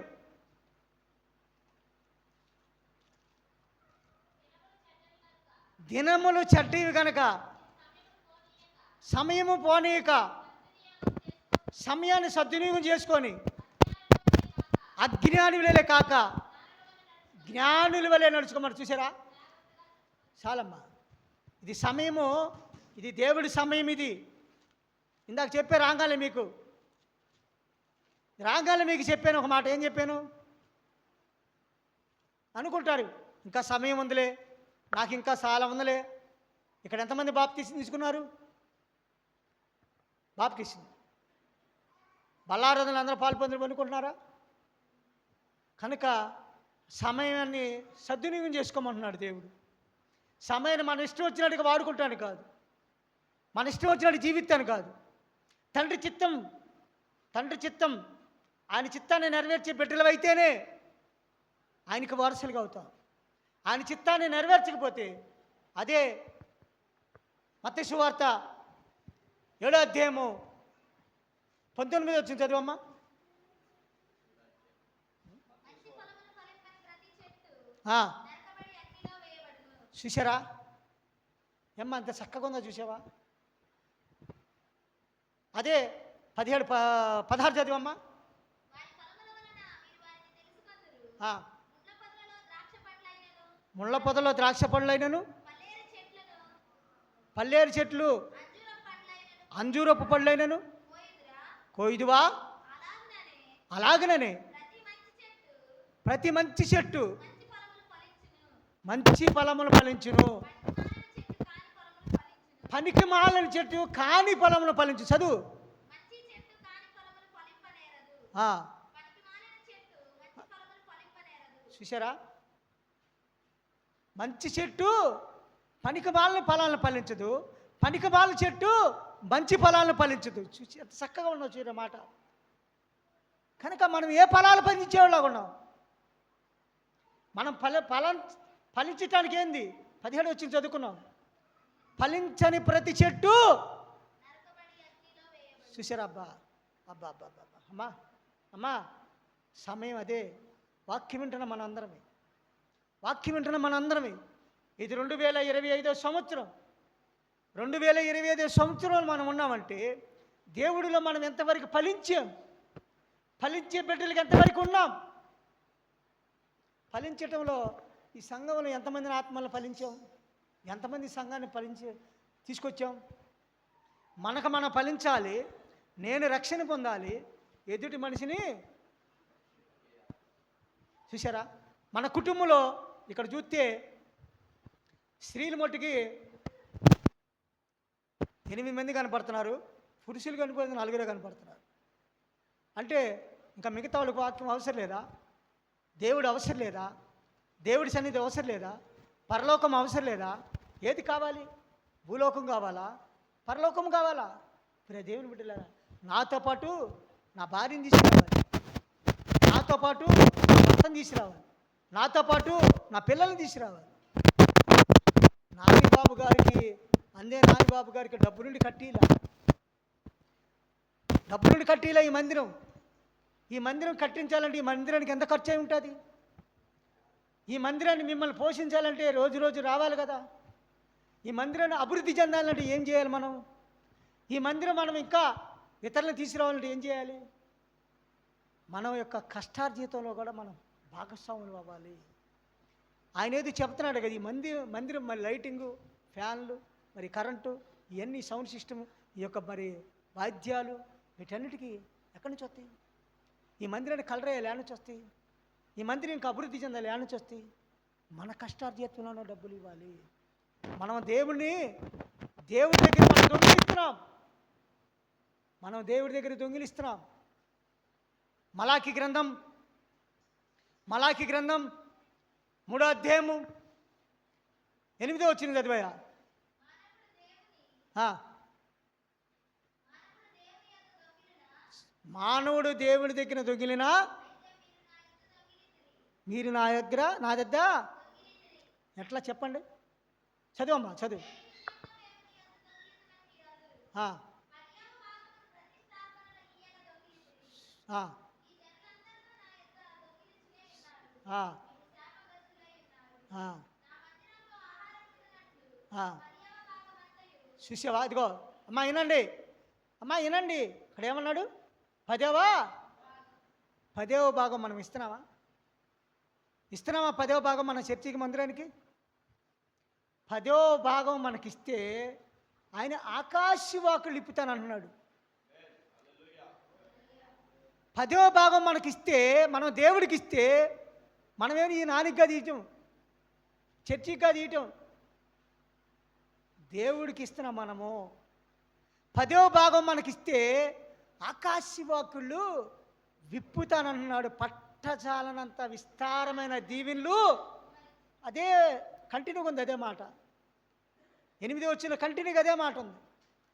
దినములు చెడ్డవి కనుక సమయము పోనీయక సమయాన్ని సద్వినియోగం చేసుకొని అజ్ఞానులే కాక జ్ఞానుల వలె నడుచుకోమని. చూసారా? చాలమ్మా. ఇది సమయము, ఇది దేవుడి సమయం. ఇది ఇందాక చెప్పే రాగాలే మీకు చెప్పాను ఒక మాట. ఏం చెప్పాను అనుకుంటారు? ఇంకా సమయం ఉందిలే, నాకు ఇంకా చాలా ఉందిలే. ఇక్కడ ఎంతమంది బాప్తీసం తీసుకున్నారు? బాప్తీసం బల్లారాధనలు అందరూ పాల్పొందరు అనుకుంటున్నారా? కనుక సమయాన్ని సద్వినియోగం చేసుకోమంటున్నాడు దేవుడు. సమయాన్ని మన ఇష్టం వచ్చినట్టుగా వాడుకుంటాను కాదు, మన ఇష్టం వచ్చినట్టు జీవితాను కాదు. తండ్రి చిత్తం ఆయన చిత్తాన్ని నెరవేర్చే బిడ్డలు అయితేనే ఆయనకు వారసులుగా అవుతాం. ఆయన చిత్తాన్ని నెరవేర్చకపోతే అదే మత్తయి సువార్త 7వ అధ్యాయము 19 వచ్చింది చదువమ్మా. చూసారా ఏమ్మా, అంత చక్కగా ఉందో చూసావా? అదే 16 చదివమ్మా. ముళ్ళ పొదలో ద్రాక్ష పండ్లైనను, పల్లేరు చెట్లు అంజూరపు పళ్ళైనను కోయిదువా? అలాగననే ప్రతి మంచి చెట్టు మంచి ఫలములు ఫలించును, పనికి మాలని చెట్టు కాని ఫలములు ఫలించు. చదువు. చూసారా? మంచి చెట్టు పనికి మాలని ఫలాలను ఫలించదు, పనికి మాల చెట్టు మంచి ఫలాలను ఫలించదు. చూసి ఎంత చక్కగా ఉన్నావు చూడ మాట. కనుక మనం ఏ ఫలాలు ఫలించేవాళ్ళగా ఉన్నాం? మనం ఫలించటానికి ఏంది? 17 వచ్చింది చదువుకున్నాం. ఫలించని ప్రతి చెట్టు. చూసారా? అబ్బా అబ్బా అబ్బా అబ్బా. అమ్మా సమయం అదే. వాక్యం వింటున్న మనందరమే. ఇది 2025వ సంవత్సరం. 2025వ సంవత్సరంలో మనం ఉన్నామంటే దేవుడిలో మనం ఎంతవరకు ఫలించాం? ఫలించే బిడ్డలకి ఎంతవరకు ఉన్నాం? ఫలించటంలో ఈ సంఘంలో ఎంతమందిని ఆత్మలను ఫలించాం? ఎంతమంది సంఘాన్ని తీసుకొచ్చాం? మనకు మనం ఫలించాలి. నేను రక్షణ పొందాలి, ఎదుటి మనిషిని. చూసారా? మన కుటుంబంలో ఇక్కడ చూస్తే స్త్రీల మట్టుకి 8 మంది కనపడుతున్నారు, పురుషులు కనపడుతున్నారు 4 కనపడుతున్నారు. అంటే ఇంకా మిగతా వాళ్ళకి వాక్యం అవసరం లేదా? దేవుడు అవసరం లేదా? దేవుడి సన్నిధి అవసరం లేదా? పరలోకం అవసరం లేదా? ఏది కావాలి? భూలోకం కావాలా? పరలోకం కావాలా? ప్రియ దేవుని బిడ్డలారా, నాతో పాటు నా భార్యను తీసుకురావాలి, నాతో పాటు నా భర్తను తీసుకురావాలి, నాతో పాటు నా పిల్లల్ని తీసుకురావాలి. నానిబాబు గారికి డబ్బు నుండి కట్టిలా ఈ మందిరం కట్టించాలంటే ఈ మందిరానికి ఎంత ఖర్చు అయి ఉంటుంది? ఈ మందిరాన్ని మిమ్మల్ని పోషించాలంటే రోజు రావాలి కదా. ఈ మందిరాన్ని అభివృద్ధి చెందాలంటే ఏం చేయాలి మనం? ఈ మందిరం మనం ఇంకా ఇతరులను తీసుకురావాలంటే ఏం చేయాలి? మనం యొక్క కష్టార్జితంలో కూడా మనం భాగస్వాములు అవ్వాలి. ఆయన ఏదో చెప్తున్నాడు కదా, ఈ మందిరం మరి లైటింగు, ఫ్యాన్లు, మరి కరెంటు, ఇవన్నీ సౌండ్ సిస్టమ్, ఈ యొక్క మరి వాద్యాలు, వీటన్నిటికీ ఎక్కడి నుంచి వస్తాయి? ఈ మందిరాన్ని కలర్ అయ్యాలి ఏడ నుంచి వస్తాయి? ఈ మందిరం ఇంకా అభివృద్ధి చెందాలి ఏడ నుంచి వస్తాయి? మన కష్టార్జితంలోనూ డబ్బులు ఇవ్వాలి. మనం దేవుడి దగ్గర మనం దొంగిలిస్తున్నాం. దేవుడి దగ్గర దొంగిలిస్తున్నాం. మలాకి గ్రంథం 3వ అధ్యాయము 8వ వచనం చదివాయా? మానవుడు దేవుడి దగ్గర దొంగిలినా మీరు నా దగ్గర ఎట్లా చెప్పండి? చదువమ్మా, చదువు. చూసావా? ఇదిగో అమ్మా వినండి, ఇక్కడ ఏమన్నాడు? 10వ భాగం మనం ఇస్తున్నామా? 10వ భాగం మన చర్చికి, మందిరానికి 10వ భాగం మనకిస్తే ఆయన ఆకాశవాకులు ఇప్పుతానంటున్నాడు. 10వ భాగం మనకిస్తే, మనం దేవుడికి ఇస్తే, మనమేమి ఈ నానిగా తీయటం, చర్చిగా తీయటం, దేవుడికి ఇస్తున్నాం. మనము 10వ భాగం మనకిస్తే ఆకాశవాకులు విప్పుతానంటున్నాడు. పట్టజాలనంత విస్తారమైన దీవెనలు. అదే కంటిన్యూగా ఉంది, అదే మాట. 8వ వచనంలో కంటిన్యూగా అదే మాట ఉంది.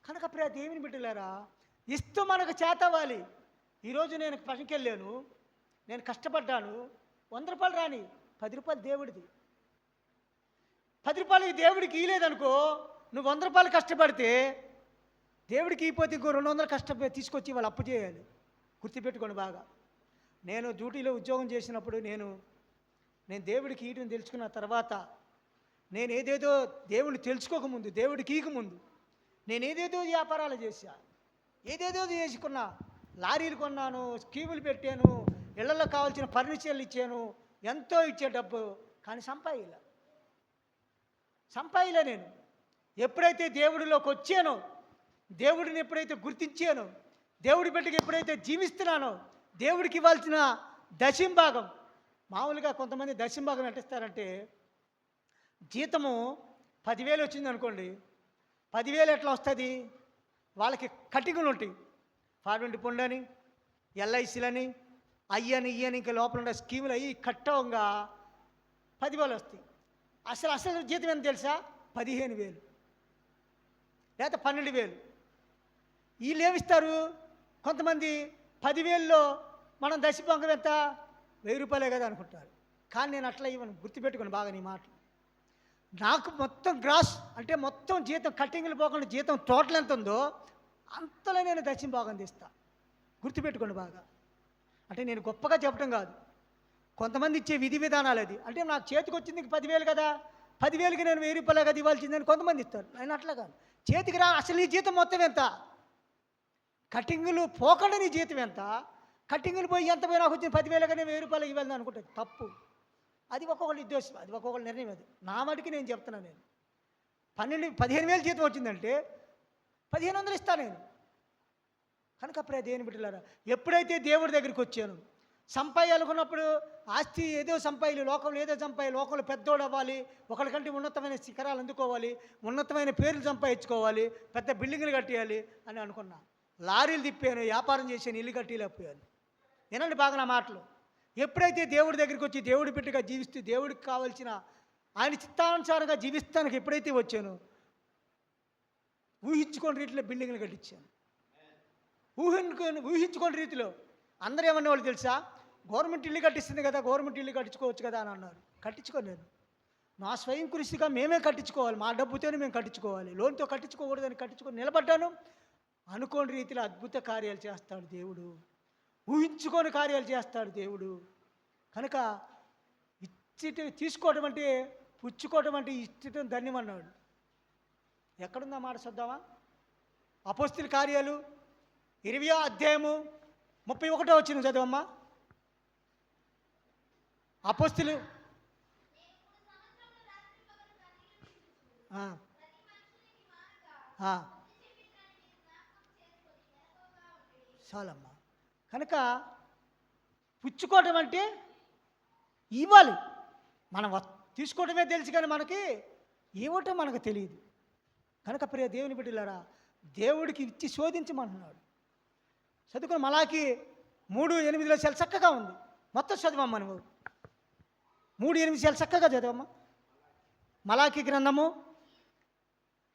కనుక ప్రియ దేవుని బిడ్డలారా, ఇస్తూ మనకు చేతవ్వాలి. ఈరోజు నేను పనికి వెళ్ళాను, నేను కష్టపడ్డాను, 100 రూపాయలు రాని, 10 రూపాయలు దేవుడిది. 10 రూపాయలకి దేవుడికి ఇయ్యలేదనుకో, నువ్వు 100 రూపాయలు కష్టపడితే దేవుడికి ఇవ్వకపోతే ఇంకో 200 కష్టపడి తీసుకొచ్చి వాళ్ళు అప్పు చేయాలి. గుర్తుపెట్టుకోండి బాగా. నేను డ్యూటీలో ఉద్యోగం చేసినప్పుడు నేను దేవుడికి ఇవ్వడం తెలుసుకున్న తర్వాత, నేను ఏదేదో దేవుడిని తెలుసుకోకముందు, దేవుడికి ఇవ్వకముందు నేను ఏదేదో వ్యాపారాలు చేశా, ఏదేదో చేసుకున్నా. లారీలు కొన్నాను, స్కీములు పెట్టాను, ఇళ్లలో కావాల్సిన ఫర్నిచర్లు ఇచ్చాను, ఎంతో ఇచ్చే డబ్బు, కానీ సంపాయిలే నేను. ఎప్పుడైతే దేవుడిలోకి వచ్చానో, దేవుడిని ఎప్పుడైతే గుర్తించానో, దేవుడి బిడ్డకి ఎప్పుడైతే జీవిస్తున్నానో, దేవుడికి ఇవ్వాల్సిన దశంభాగం, మామూలుగా కొంతమంది దశంభాగం ఎట్టిస్తారంటే, జీతము 10,000 వచ్చింది అనుకోండి, 10,000 ఎట్లా వస్తుంది? వాళ్ళకి కటింగులు ఉంటాయి, ఫార్మెంట్ పొండని, ఎల్ఐసీలని, అయ్యని ఇయ్యని, ఇంకా లోపల ఉండే స్కీములు అయ్యి కట్టంగా 10,000 వస్తాయి. అసలు జీతం ఎంత తెలుసా? 15,000 లేదా 12,000. వీళ్ళు ఏమిస్తారు? కొంతమంది 10,000లో మనం దశభాగం ఎంత? 1,000 రూపాయలే కదా అనుకుంటారు. కానీ నేను అట్లా ఇవ్వను. గుర్తుపెట్టుకోండి బాగా నీ మాట. నాకు మొత్తం గ్రాస్ అంటే మొత్తం జీతం, కట్టింగ్లు పోకుండా జీతం టోటల్ ఎంత ఉందో అంతలో నేను దశంభాగం తీస్తా. గుర్తుపెట్టుకోండి బాగా. అంటే నేను గొప్పగా చెప్పడం కాదు, కొంతమంది ఇచ్చే విధి విధానాలు అది. అంటే నాకు చేతికి వచ్చింది 10,000 కదా, 10,000కి నేను 1,000 రూపాయలే కదా ఇవ్వాల్సిందని కొంతమంది ఇస్తారు. నేను అట్లా కాదు. చేతికి అసలు నీ జీతం మొత్తం ఎంత? కటింగులు పోకుండా నీ జీతం ఎంత? కటింగులు పోయి ఎంత పోయి నాకు వచ్చిన 10,000 కానీ 1,000 రూపాయలు ఇవ్వాలని అనుకుంటుంది. తప్పు. అది ఒక్కొక్కళ్ళు ఉద్దేశం, అది ఒక్కొక్కళ్ళ నిర్ణయం. అది నా మటుకి నేను చెప్తున్నాను. నేను 15,000 జీతం వచ్చిందంటే 1,500 ఇస్తాను నేను. కనుక ప్రియ దేవుని బిడ్డలారా, ఎప్పుడైతే దేవుడి దగ్గరికి వచ్చాను, సంపాయాలనుకున్నప్పుడు ఆస్తి ఏదో సంపాయాలి, లోకంలో ఏదో సంపాయాలి, లోకంలో పెద్దోడు అవ్వాలి, ఒకరికంటే ఉన్నతమైన శిఖరాలు అందుకోవాలి, ఉన్నతమైన పేర్లు సంపాదించుకోవాలి, పెద్ద బిల్డింగ్లు కట్టేయాలి అని అనుకున్నా. లారీలు తిప్పాను, వ్యాపారం చేశాను, ఇల్లు కట్టేయలేకపోయాను. వినండి బాగా నా మాటలు. ఎప్పుడైతే దేవుడి దగ్గరికి వచ్చి దేవుడి బిడ్డగా జీవిస్తూ దేవుడికి కావాల్సిన ఆయన చిత్తానుసారంగా జీవిస్తానికి ఎప్పుడైతే వచ్చానో, ఊహించుకోని రీతిలో బిల్డింగ్లు కట్టించాను. ఊహించుకోని రీతిలో అందరూ ఏమన్నా వాళ్ళు తెలుసా? గవర్నమెంట్ ఇల్లు కట్టిస్తుంది కదా, గవర్నమెంట్ ఇల్లు కట్టించుకోవచ్చు కదా అని అన్నారు. కట్టించుకోలేదు. నా స్వయం కృషిగా మేమే కట్టించుకోవాలి, మా డబ్బుతోనే మేము కట్టించుకోవాలి, లోన్తో కట్టించుకోకూడదని కట్టించుకొని నిలబడ్డాను. అనుకోని రీతిలో అద్భుత కార్యాలు చేస్తాడు దేవుడు, ఊహించుకోని కార్యాలు చేస్తాడు దేవుడు. కనుక తీసుకోవడం అంటే పుచ్చుకోవడం అంటే ఇచ్చటం ధన్యం అన్నాడు. ఎక్కడుందా మాట చూద్దామా? అపోస్తలుల కార్యాలు 20వ అధ్యాయము 31వ వచనం చదవమ్మా. అపోస్తులు ఆ, ఆ, చాలమ్మా. కనుక పుచ్చుకోవటం అంటే ఇవ్వాలి. మనం తీసుకోవటమే తెలుసు, కానీ మనకి ఇవ్వటం మనకు తెలియదు. కనుక ప్రియ దేవుని బిడ్డలారా, దేవుడికి ఇచ్చి శోధించమంటున్నాడు. చదువుకుని మలాకి 3:8 చాలా చక్కగా ఉంది. మొత్తం చదవమ్మా నువ్వు. 3:8 చాలా చక్కగా చదవమ్మా. మలాకి గ్రంథము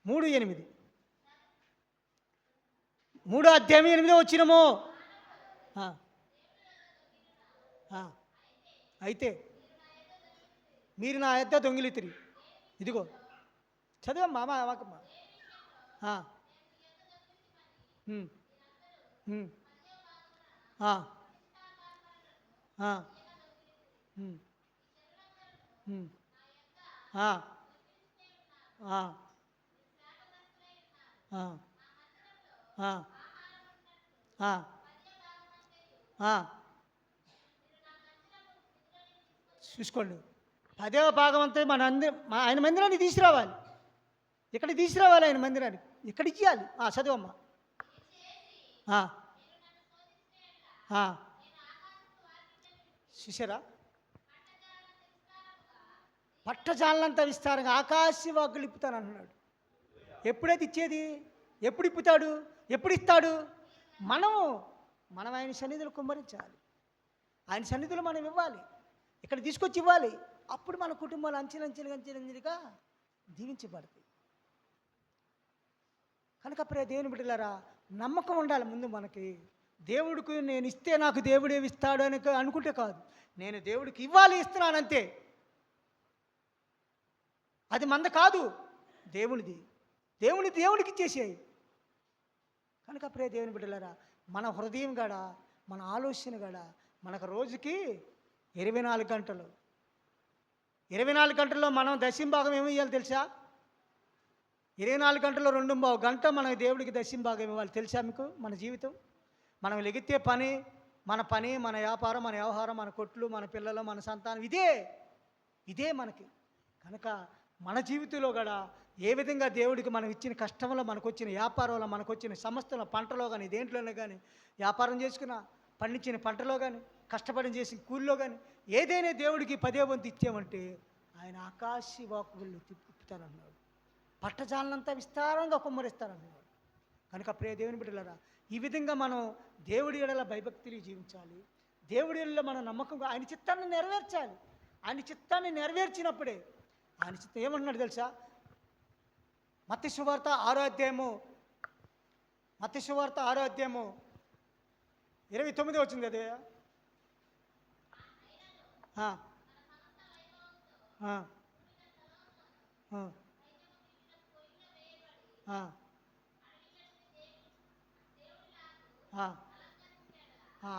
3:8, 3వ అధ్యాయం 8వ వచనము. అయితే మీరు నా యొద్ద దొంగిలితిరి. ఇదిగో చదివమ్మా మాకమ్మా. చూసుకోండి, 10వ భాగం అంతా ఆయన మందిరాన్ని తీసుకురావాలి. ఇక్కడ తీసుకురావాలి, ఆయన మందిరానికి ఇక్కడ ఇచ్చేయాలి. చదవమ్మా. చూసారా, పట్టజాలంత విస్తారంగా ఆకాశ వాక్కులు ఇప్పుతాను అంటున్నాడు. ఎప్పుడైతే ఇచ్చేది? ఎప్పుడు ఇప్పుతాడు? ఎప్పుడు ఇస్తాడు? మనం ఆయన సన్నిధులు కుమ్మరించాలి. ఆయన సన్నిధులు మనం ఇవ్వాలి, ఇక్కడ తీసుకొచ్చి ఇవ్వాలి. అప్పుడు మన కుటుంబాలు అంచెలంచెలుగా దీవించబడతాయి. కనుక ప్రియ దేవుని బిడ్డలారా, నమ్మకం ఉండాలి ముందు మనకి. దేవుడికి నేను ఇస్తే నాకు దేవుడు ఏమి ఇస్తాడు అని అనుకుంటే కాదు, నేను దేవుడికి ఇవ్వాలి, ఇస్తున్నానంతే. అది మంద కాదు, దేవునిది. దేవుడికి ఇచ్చేసేయి. కనుక ప్రియ దేవుని బిడ్డలారా, మన హృదయం గడ, మన ఆలోచన గడ, మనకు రోజుకి 24 గంటలు. 24 గంటల్లో మనం దశంభాగం ఏమి ఇవ్వాలి తెలుసా? 24 గంటల్లో 2.5 గంట మన దేవుడికి దశంభాగం ఇవ్వాలి. తెలుసా మీకు? మన జీవితం, మనం లెగితే పని, మన వ్యాపారం, మన వ్యవహారం, మన కొట్లు, మన పిల్లలు, మన సంతానం, ఇదే మనకి. కనుక మన జీవితంలో కూడా ఏ విధంగా దేవుడికి మనం ఇచ్చిన కష్టంలో, మనకు వచ్చిన వ్యాపారంలో, మనకు వచ్చిన సమస్యలో, పంటలో కానీ, దేంట్లోనే కానీ, వ్యాపారం చేసుకున్న పండించిన పంటలో కానీ, కష్టపడి చేసిన కూలిలో కానీ, ఏదైనా దేవుడికి 10వ వంతు ఇచ్చామంటే ఆయన ఆకాశ వాక్కులు తిప్పుతానన్నాడు. పట్టజాలనంతా విస్తారంగా కుమ్మరిస్తానన్నాడు. కనుక ప్రియ దేవుని బిడ్డలారా, ఈ విధంగా మనం దేవుడి ఎడల భయభక్తులు జీవించాలి. దేవుడి ఎడల మన నమ్మకంగా ఆయన చిత్తాన్ని నెరవేర్చాలి. ఆయన చిత్తాన్ని నెరవేర్చినప్పుడే ఆయన చిత్తం ఏమంటున్నాడు తెలుసా? మత్తయి సువార్త 6వ అధ్యాయము 29 వచ్చింది అదే.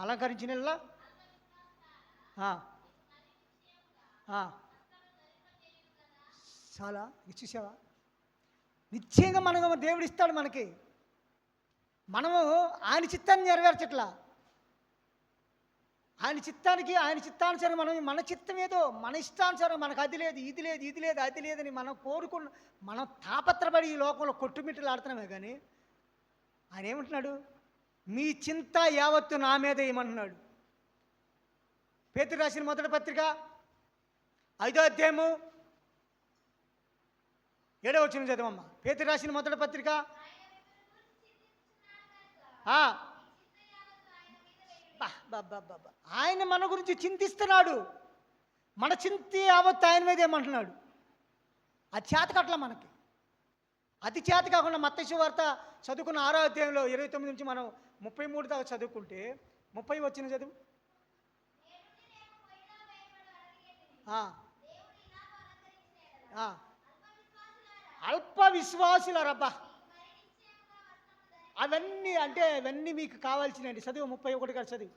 అలంకరించిన చాలా చూసావా? నిశ్చయంగా మనకు దేవుడు ఇస్తాడు మనకి. మనము ఆయన చిత్తాన్ని నెరవేర్చట్లా. ఆయన చిత్తానుసారం మన చిత్తం ఏదో, మన ఇష్టానుసారం మనకు అది లేదు, ఇది లేదని మనం కోరుకున్న, మనం తాపత్రపడి ఈ లోకంలో కొట్టుమిట్టులు ఆడుతున్నామే. కానీ ఆయన ఏమంటున్నాడు? మీ చింత యావత్తు నా మీద ఏమంటున్నాడు. పేతురు రాసిన మొదటి పత్రిక 5వ అధ్యాయము 7వ వచనం చదవమ్మా. పేతురు రాసిన మొదటి పత్రిక ఆయన మన గురించి చింతిస్తున్నాడు. మన చింత యావత్తు ఆయన మీద ఏమంటున్నాడు. అది చేతకట్ల మనకి. అతి చేత కాకుండా మత్తయి సువార్త చదువుకున్న 6వ అధ్యాయంలో 29 నుంచి మనం 33 దాకా చదువుకుంటే 30 వచ్చిన చదువు. అల్ప విశ్వాసుల రబ్బా, అవన్నీ మీకు కావాల్సినండి. చదువు 31 గారు చదువు.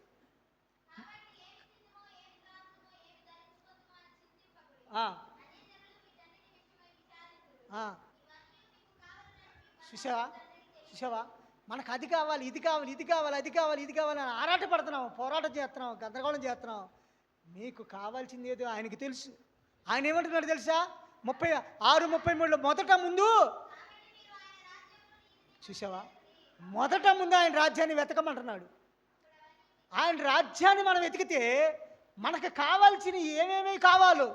చూసావా మనకు అది కావాలి, ఇది కావాలి, ఇది కావాలి, అది కావాలి, ఇది కావాలి అని ఆరాటపడుతున్నాం, పోరాటం చేస్తున్నాం, గందరగోళం చేస్తున్నాం. మీకు కావాల్సింది ఏదో ఆయనకి తెలుసు. ఆయన ఏమంటున్నాడు తెలుసా? 36:33 మొదట ముందు చూసావా, మొదట ముందు ఆయన రాజ్యాన్ని వెతకమంటున్నాడు. ఆయన రాజ్యాన్ని మనం వెతికితే మనకు కావాల్సిన ఏమేమి కావాలో,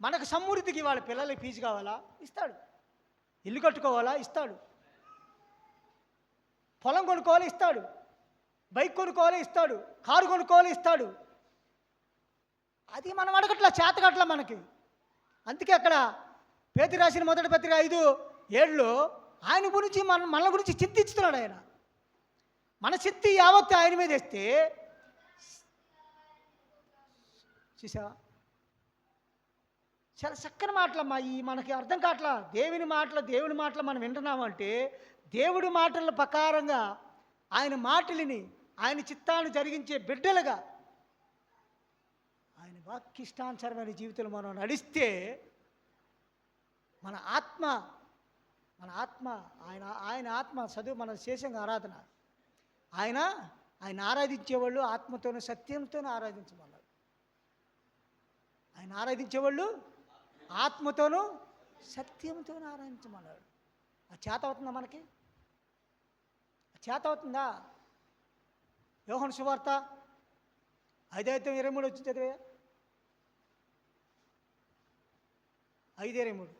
మనకు సమృద్ధికి వాళ్ళ పిల్లలకి ఫీజు కావాలా ఇస్తాడు, ఇల్లు కట్టుకోవాలా ఇస్తాడు, పొలం కొనుక్కోవాలి ఇస్తాడు, బైక్ కొనుక్కోవాలి ఇస్తాడు, కారు కొనుక్కోవాలి ఇస్తాడు. అది మనం అడగట్లా, చేతగట్లా మనకి. అందుకే అక్కడ పేతురు రాసిన మొదటి పత్రిక 5:7 ఆయన గురించి మన గురించి చింతిస్తున్నాడు. ఆయన మన చింతి యావత్తు ఆయన మీద వేస్తే చూసావా, చాలా చక్కని మాటలమ్మా. ఈ మనకి అర్థం కావట్లా దేవుని మాటలు మనం వింటున్నామంటే దేవుడి మాటల ప్రకారంగా ఆయన మాటలని, ఆయన చిత్తాన్ని జరిగించే బిడ్డలుగా, ఆయన వాక్యిష్టానుసారమైన జీవితంలో మనం నడిస్తే మన ఆత్మ ఆయన ఆత్మ చదువు మనం చేసే ఆరాధన. ఆయన ఆరాధించేవాళ్ళు ఆత్మతోనూ సత్యంతోనూ ఆరాధించమన్నాడు. ఆయన ఆరాధించేవాళ్ళు ఆత్మతోనూ సత్యంతోనూ ఆరాధించమన్నాడు. అది చేత అవుతుందా మనకి? చేత అవుతుందా? యోహాను సువార్త 5:23 వచ్చి చదివే. 5:23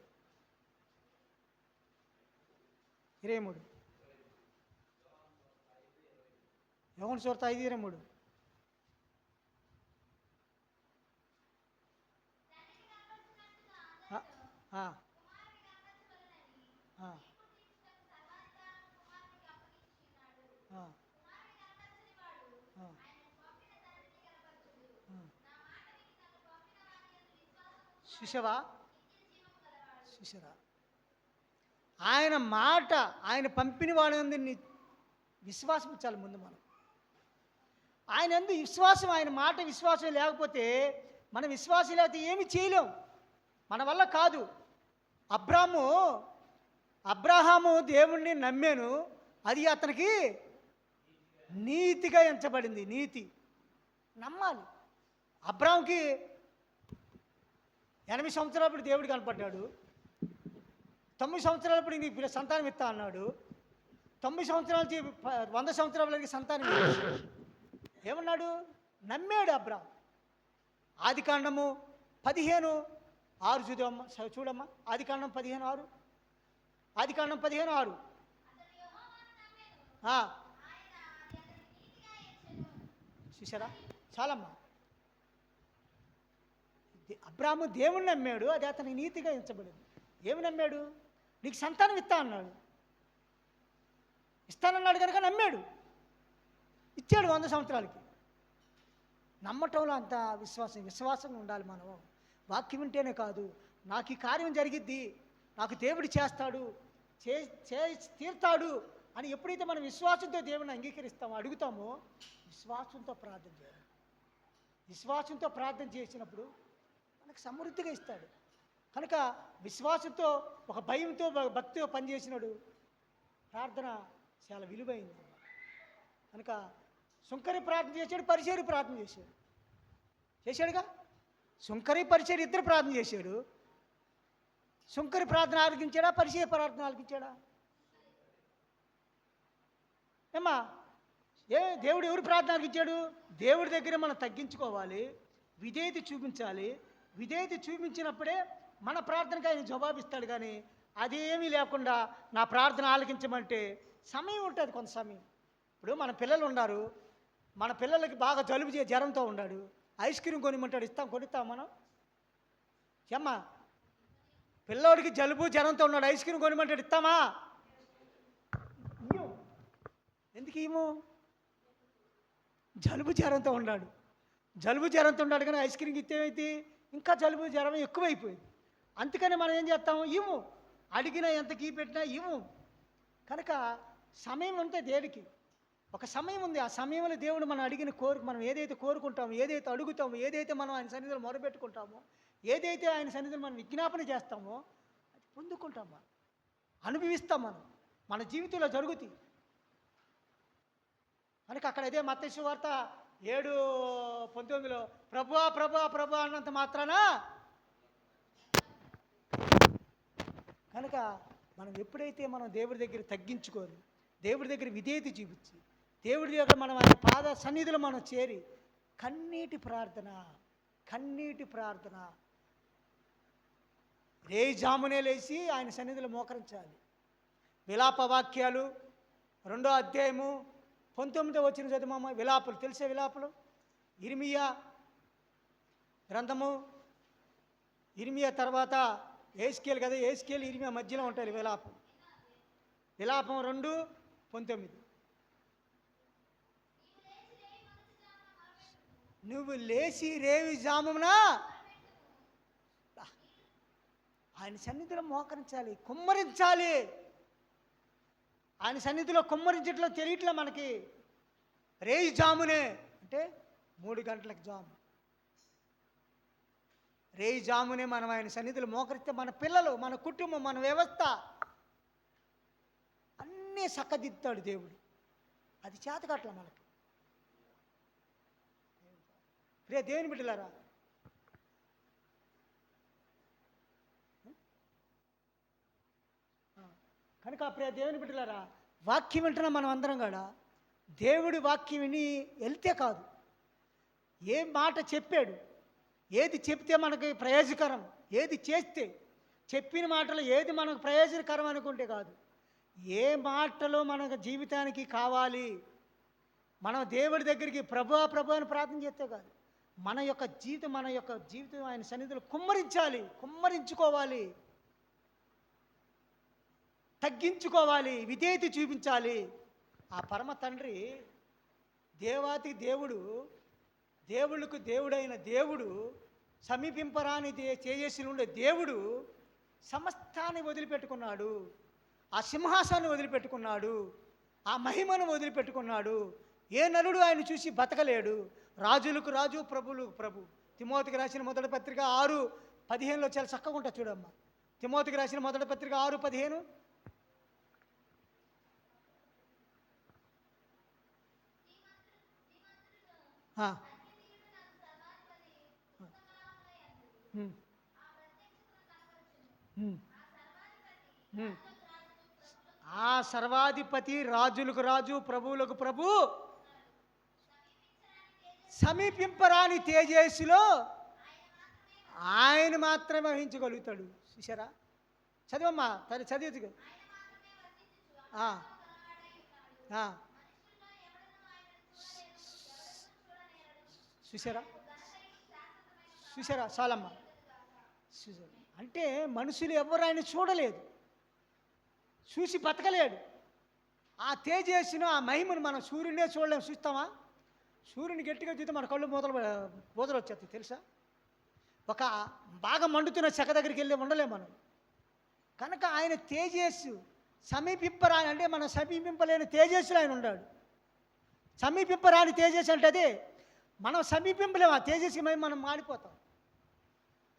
యోహాను సువార్త 5:23. చూసారా, ఆయన మాట, ఆయన పంపిన వాడి విశ్వాసం ఇచ్చాలి ముందు మనం. ఆయన అందు విశ్వాసం, ఆయన మాట విశ్వాసం లేకపోతే, మన విశ్వాసం లేకపోతే ఏమి చేయలేం, మన వల్ల కాదు. అబ్రాహాము దేవుణ్ణి నమ్మాను, అది అతనికి నీతిగా ఎంచబడింది. నీతి నమ్మాలి. అబ్రాహాంకి 80 సంవత్సరాలప్పుడు దేవుడు కనపడ్డాడు. 9 సంవత్సరాలప్పుడు నీకు సంతానం ఇస్తా అన్నాడు. 9 సంవత్సరాల నుంచి 100 సంవత్సరాలకి సంతానం ఏమన్నాడు? నమ్మాడు అబ్రాహాం. ఆదికాండము 15:6 చూడమ్మా. ఆదికాండం 15:6. ఆదికాండం 15:6. చూసారా, చాలమ్మా. అబ్రాహాము దేవుణ్ణి నమ్మాడు, అది అతనికి నీతిగా ఎంచబడింది. ఏమి నమ్మాడు? నీకు సంతానం ఇస్తా అన్నాడు, ఇస్తానన్నాడు కనుక నమ్మాడు, ఇచ్చాడు 100 సంవత్సరాలకి. నమ్మటంలో అంత విశ్వాసంగా ఉండాలి మనం. వాక్యం వింటేనే కాదు, నాకు ఈ కార్యం జరిగిద్ది, నాకు దేవుడు చేస్తాడు, తీర్తాడు అని ఎప్పుడైతే మనం విశ్వాసంతో దేవుని అంగీకరిస్తామో, అడుగుతామో, విశ్వాసంతో ప్రార్థన చేయాలి. విశ్వాసంతో ప్రార్థన చేసినప్పుడు మనకు సమృద్ధిగా ఇస్తాడు. కనుక విశ్వాసంతో, ఒక భయంతో, భక్తితో పనిచేసినాడు ప్రార్థన చాలా విలువైంది. కనుక సుంకరి ప్రార్థన చేశాడు, పరిచర్య ప్రార్థన చేశాడుగా. సుంకరి పరిచర్య ఇద్దరు ప్రార్థన చేశాడు. సుంకరి ప్రార్థన ఆలకించాడా, పరిచర్య ప్రార్థన ఆలకించాడా? ఏమ్మా, దేవుడు ఎవరు ప్రార్థన ఆలకించాడు? దేవుడి దగ్గర మనం తగ్గించుకోవాలి, విధేయత చూపించాలి. విధేయత చూపించినప్పుడే మన ప్రార్థనకి ఆయన జవాబిస్తాడు. కానీ అదేమీ లేకుండా నా ప్రార్థన ఆలకించమంటే సమయం ఉంటుంది, కొంత సమయం. ఇప్పుడు మన పిల్లలు ఉన్నారు, మన పిల్లలకి బాగా జలుబు జ్వరంతో ఉన్నాడు, ఐస్ క్రీమ్ కొనిమంటాడు, కొనిస్తాం మనం? ఏమ్మా, పిల్లోడికి జలుబు జ్వరంతో ఉన్నాడు, ఐస్ క్రీమ్ కొనిమంటాడు, ఇస్తామా? ఎందుకు ఏమో? జలుబు జ్వరంతో ఉన్నాడు కానీ ఐస్ క్రీమ్కి ఇస్తే ఇంకా జలుబు జ్వరం ఎక్కువైపోయింది. అందుకని మనం ఏం చేస్తాము? ఇవ్వు, అడిగినా ఎంత కీ పెట్టినా ఇవ్వు. కనుక సమయం ఉంటే దేనికి ఒక సమయం ఉంది. ఆ సమయంలో దేవుడు మనం అడిగిన మనం ఏదైతే కోరుకుంటామో, ఏదైతే అడుగుతామో, ఏదైతే మనం ఆయన సన్నిధిలో మొరపెట్టుకుంటామో, ఏదైతే ఆయన సన్నిధిలో మనం విజ్ఞాపన చేస్తామో అది పొందుకుంటాం, మనం అనుభవిస్తాం, మన జీవితంలో జరుగుతాయి. కనుక అక్కడ ఇదే మత్తయి సువార్త 7:19 ప్రభువా ప్రభువా ప్రభువా అన్నంత మాత్రాన. కనుక మనం ఎప్పుడైతే మనం దేవుడి దగ్గర తగ్గించుకొని దేవుడి దగ్గర విధేయత చూపించి దేవుడి దగ్గర మనం ఆయన పాద సన్నిధిలో మనం చేరి కన్నీటి ప్రార్థన జామునే లేచి ఆయన సన్నిధిలో మోకరించాలి. విలాప వాక్యాలు 2వ అధ్యాయము 19వ వచనం చదివామా? విలాపులు తెలిసే విలాపులు ఇర్మియా గ్రంథము, ఇర్మియా తర్వాత ఏస్కేల్ కదా, ఏస్కేల్ ఇర్మియా మధ్యలో ఉంటాయి విలాపం. విలాపం 2:19 నువ్వు లేచి రేవి జామున ఆయన సన్నిధిలో మోకరించాలి, కుమ్మరించాలి. ఆయన సన్నిధిలో కుమ్మరించట్లో తెలియట్లే మనకి. రేయి జామునే అంటే 3 గంటలకు జాము. రేయి జామునే మనం ఆయన సన్నిధిలో మోకరిస్తే మన పిల్లలు, మన కుటుంబం, మన వ్యవస్థ అన్నీ చక్కదిద్దుతాడు దేవుడు. అది చేతకట్ల మనకి. ప్రియ దేవుని బిడ్డలారా, కనుక ప్రియ దేవుని బిడ్డలారా, వాక్యం వింటున్నాం మనం అందరం కూడా. దేవుడి వాక్యం విని వెళ్తే కాదు, ఏ మాట చెప్పాడు, ఏది చెప్తే మనకి ప్రయోజనకరం, ఏది చేస్తే చెప్పిన మాటలు ఏది మనకు ప్రయోజనకరం అనుకుంటే కాదు, ఏ మాటలో మనకు జీవితానికి కావాలి, మనం దేవుడి దగ్గరికి ప్రభువా ప్రభు అని ప్రార్థన చేస్తే కాదు, మన యొక్క జీవితం ఆయన సన్నిధిలో కుమ్మరించుకోవాలి, తగ్గించుకోవాలి, విధేయత చూపించాలి. ఆ పరమ తండ్రి దేవాతి దేవుడు, దేవుళ్ళకు దేవుడైన దేవుడు, సమీపింపరాని తేజస్సులో ఉండే దేవుడు సమస్తాన్ని వదిలిపెట్టుకున్నాడు. ఆ సింహాసాన్ని వదిలిపెట్టుకున్నాడు, ఆ మహిమను వదిలిపెట్టుకున్నాడు. ఏ నరుడు ఆయన చూసి బతకలేడు. రాజులకు రాజు, ప్రభువులకు ప్రభు. తిమోతికి రాసిన మొదటి పత్రిక 6:15 చాలా చక్కగా ఉంటుంది చూడమ్మా. తిమోతికి రాసిన మొదటి పత్రిక 6:15 ఆ సర్వాధిపతి, రాజులకు రాజు, ప్రభువులకు ప్రభు, సమీపింపరాని తేజస్సులో ఆయన మాత్రమే వహించగలుగుతాడు. చూసారా? చదవమ్మా, తను చదివచ్చు. చూసారా చాలమ్మ. అంటే మనుషులు ఎవరు ఆయన చూడలేదు, చూసి బతకలేడు. ఆ తేజస్సును, ఆ మహిమను మనం సూర్యునే చూడలేము. చూస్తామా? సూర్యుని గట్టిగా చూస్తే మన కళ్ళు బోదలు వచ్చేస్తాయి తెలుసా. ఒక బాగా మండుతున్న చెక్క దగ్గరికి వెళ్ళి ఉండలేము మనం. కనుక ఆయన తేజస్సు సమీపింపరాని, అంటే మనం సమీపింపలేని తేజస్సులో ఆయన ఉన్నాడు. సమీపింపరాని తేజస్సు అంటే అదే, మనం సమీపింపలేము. ఆ తేజస్సు మనం మాడిపోతాం.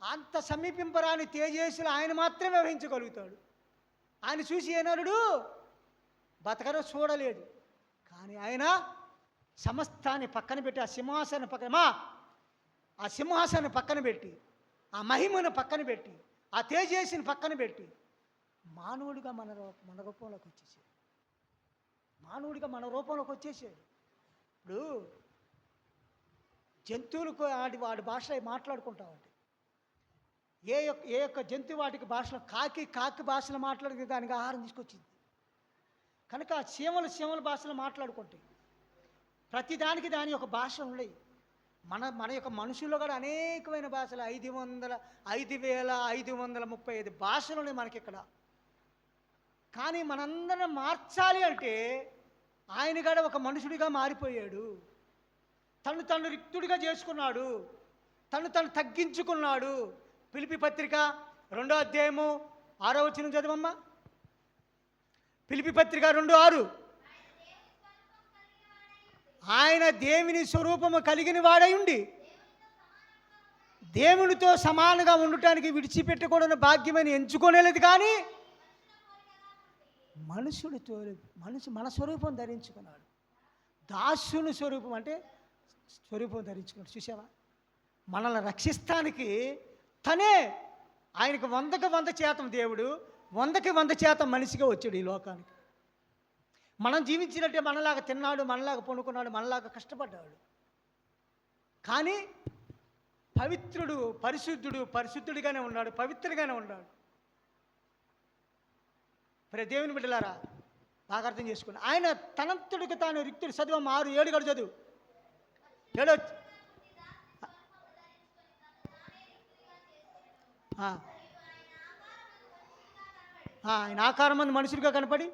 అంత సమీపింపరాని తేజస్సులో ఆయన మాత్రమే వహించగలుగుతాడు. ఆయన చూసి ఏనరుడు బతకను చూడలేడు. కానీ ఆయన సమస్తాన్ని పక్కన పెట్టి, ఆ సింహాసనం పక్కన పెట్టి, ఆ మహిమను పక్కన పెట్టి, ఆ తేజస్సుని పక్కన పెట్టి మానవుడిగా మన రూపంలోకి వచ్చేసాడు. ఇప్పుడు జంతువులకు వాడి భాషలో మాట్లాడుకుంటా ఉంటాయి. ఏ యొక్క జంతువు వాటికి భాషలో, కాకి భాషలో మాట్లాడితే దానికి ఆహారం తీసుకొచ్చింది. కనుక చీమల భాషలో మాట్లాడుకుంటాయి. ప్రతిదానికి దాని యొక్క భాష ఉన్నాయి. మన యొక్క మనుషుల్లో కూడా అనేకమైన భాషలు, 5535 భాషలు ఉన్నాయి మనకి ఇక్కడ. కానీ మనందరం మార్చాలి అంటే ఆయన కూడా ఒక మనుషుడిగా మారిపోయాడు. తను రిక్తుడిగా చేసుకున్నాడు, తను తగ్గించుకున్నాడు. ఫిలిప్పీ పత్రిక 2వ అధ్యాయము 6వ వచనం చదవమ్మా. ఫిలిప్పీ పత్రిక 2:6 ఆయన దేవుని స్వరూపము కలిగిన వాడై ఉండి దేవునితో సమానంగా ఉండటానికి విడిచిపెట్టకూడని భాగ్యమని ఎంచుకోలేదు. కానీ మన స్వరూపం ధరించుకున్నాడు. దాసుని స్వరూపం అంటే స్వరూపం ధరించుకున్నాడు. చూసావా, మనల్ని రక్షిస్తానికి తనే, ఆయనకు 100% దేవుడు, 100% మనిషిగా వచ్చాడు ఈ లోకానికి. మనం జీవించినట్టే మనలాగా తిన్నాడు, మనలాగా పండుకున్నాడు, మనలాగా కష్టపడ్డాడు. కానీ పవిత్రుడు, పరిశుద్ధుడిగానే ఉన్నాడు, పవిత్రగానే ఉన్నాడు. దేవుని బిడ్డలారా బాగా అర్థం చేసుకోండి. ఆయన తనంతుడికి తాను రిక్తుడు. చదువు 6-7 గడు చదువు. 7 ఆయన ఆకారం మంది మనుషులుగా కనపడి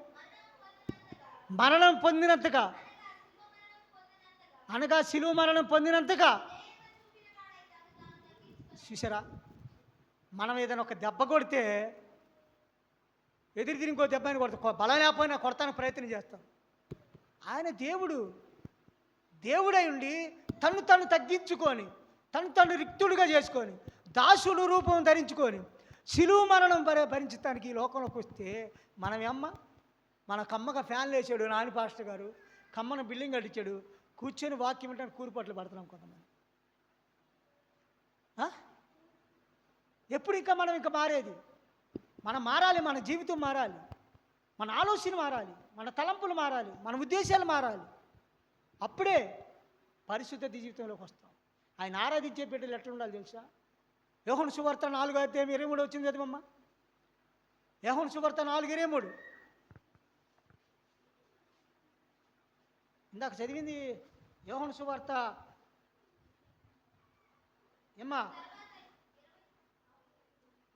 మరణం పొందినంతగా, అనగా శిలువ మరణం పొందినంతగా. చూసారా, మనం ఏదైనా ఒక దెబ్బ కొడితే ఎదురు తిరిగి ఇంకో దెబ్బ అని కొడతాం, బలం లేకపోయినా కొడతానికి ప్రయత్నం చేస్తాం. ఆయన దేవుడై ఉండి తను తగ్గించుకొని, తను రిక్తుడిగా చేసుకొని, దాసుడు రూపం ధరించుకొని శిలువ మరణం భరించడానికి ఈ లోకంలోకి వస్తే మన కమ్మగా ఫ్యాన్లు వేసాడు నాని పాస్టర్ గారు, కమ్మను బిల్డింగ్ కట్టించాడు, కూర్చొని వాక్యం అంటే కూరుపట్లు పడుతున్నాం కొంతమంది. ఎప్పుడు మనం మారేది? మనం మారాలి, మన జీవితం మారాలి, మన ఆలోచన మారాలి, మన తలంపులు మారాలి, మన ఉద్దేశాలు మారాలి. అప్పుడే పరిశుద్ధ జీవితంలోకి వస్తాం. ఆయన ఆరాధించే బిడ్డలు ఎట్లా ఉండాలి తెలుసా? యోహాను సువార్త 4:23 వచ్చింది చదవమ్మా. యోహాను సువార్త 4:23 ఇందాక చదివింది. యోహాను సువార్త ఏమ్మా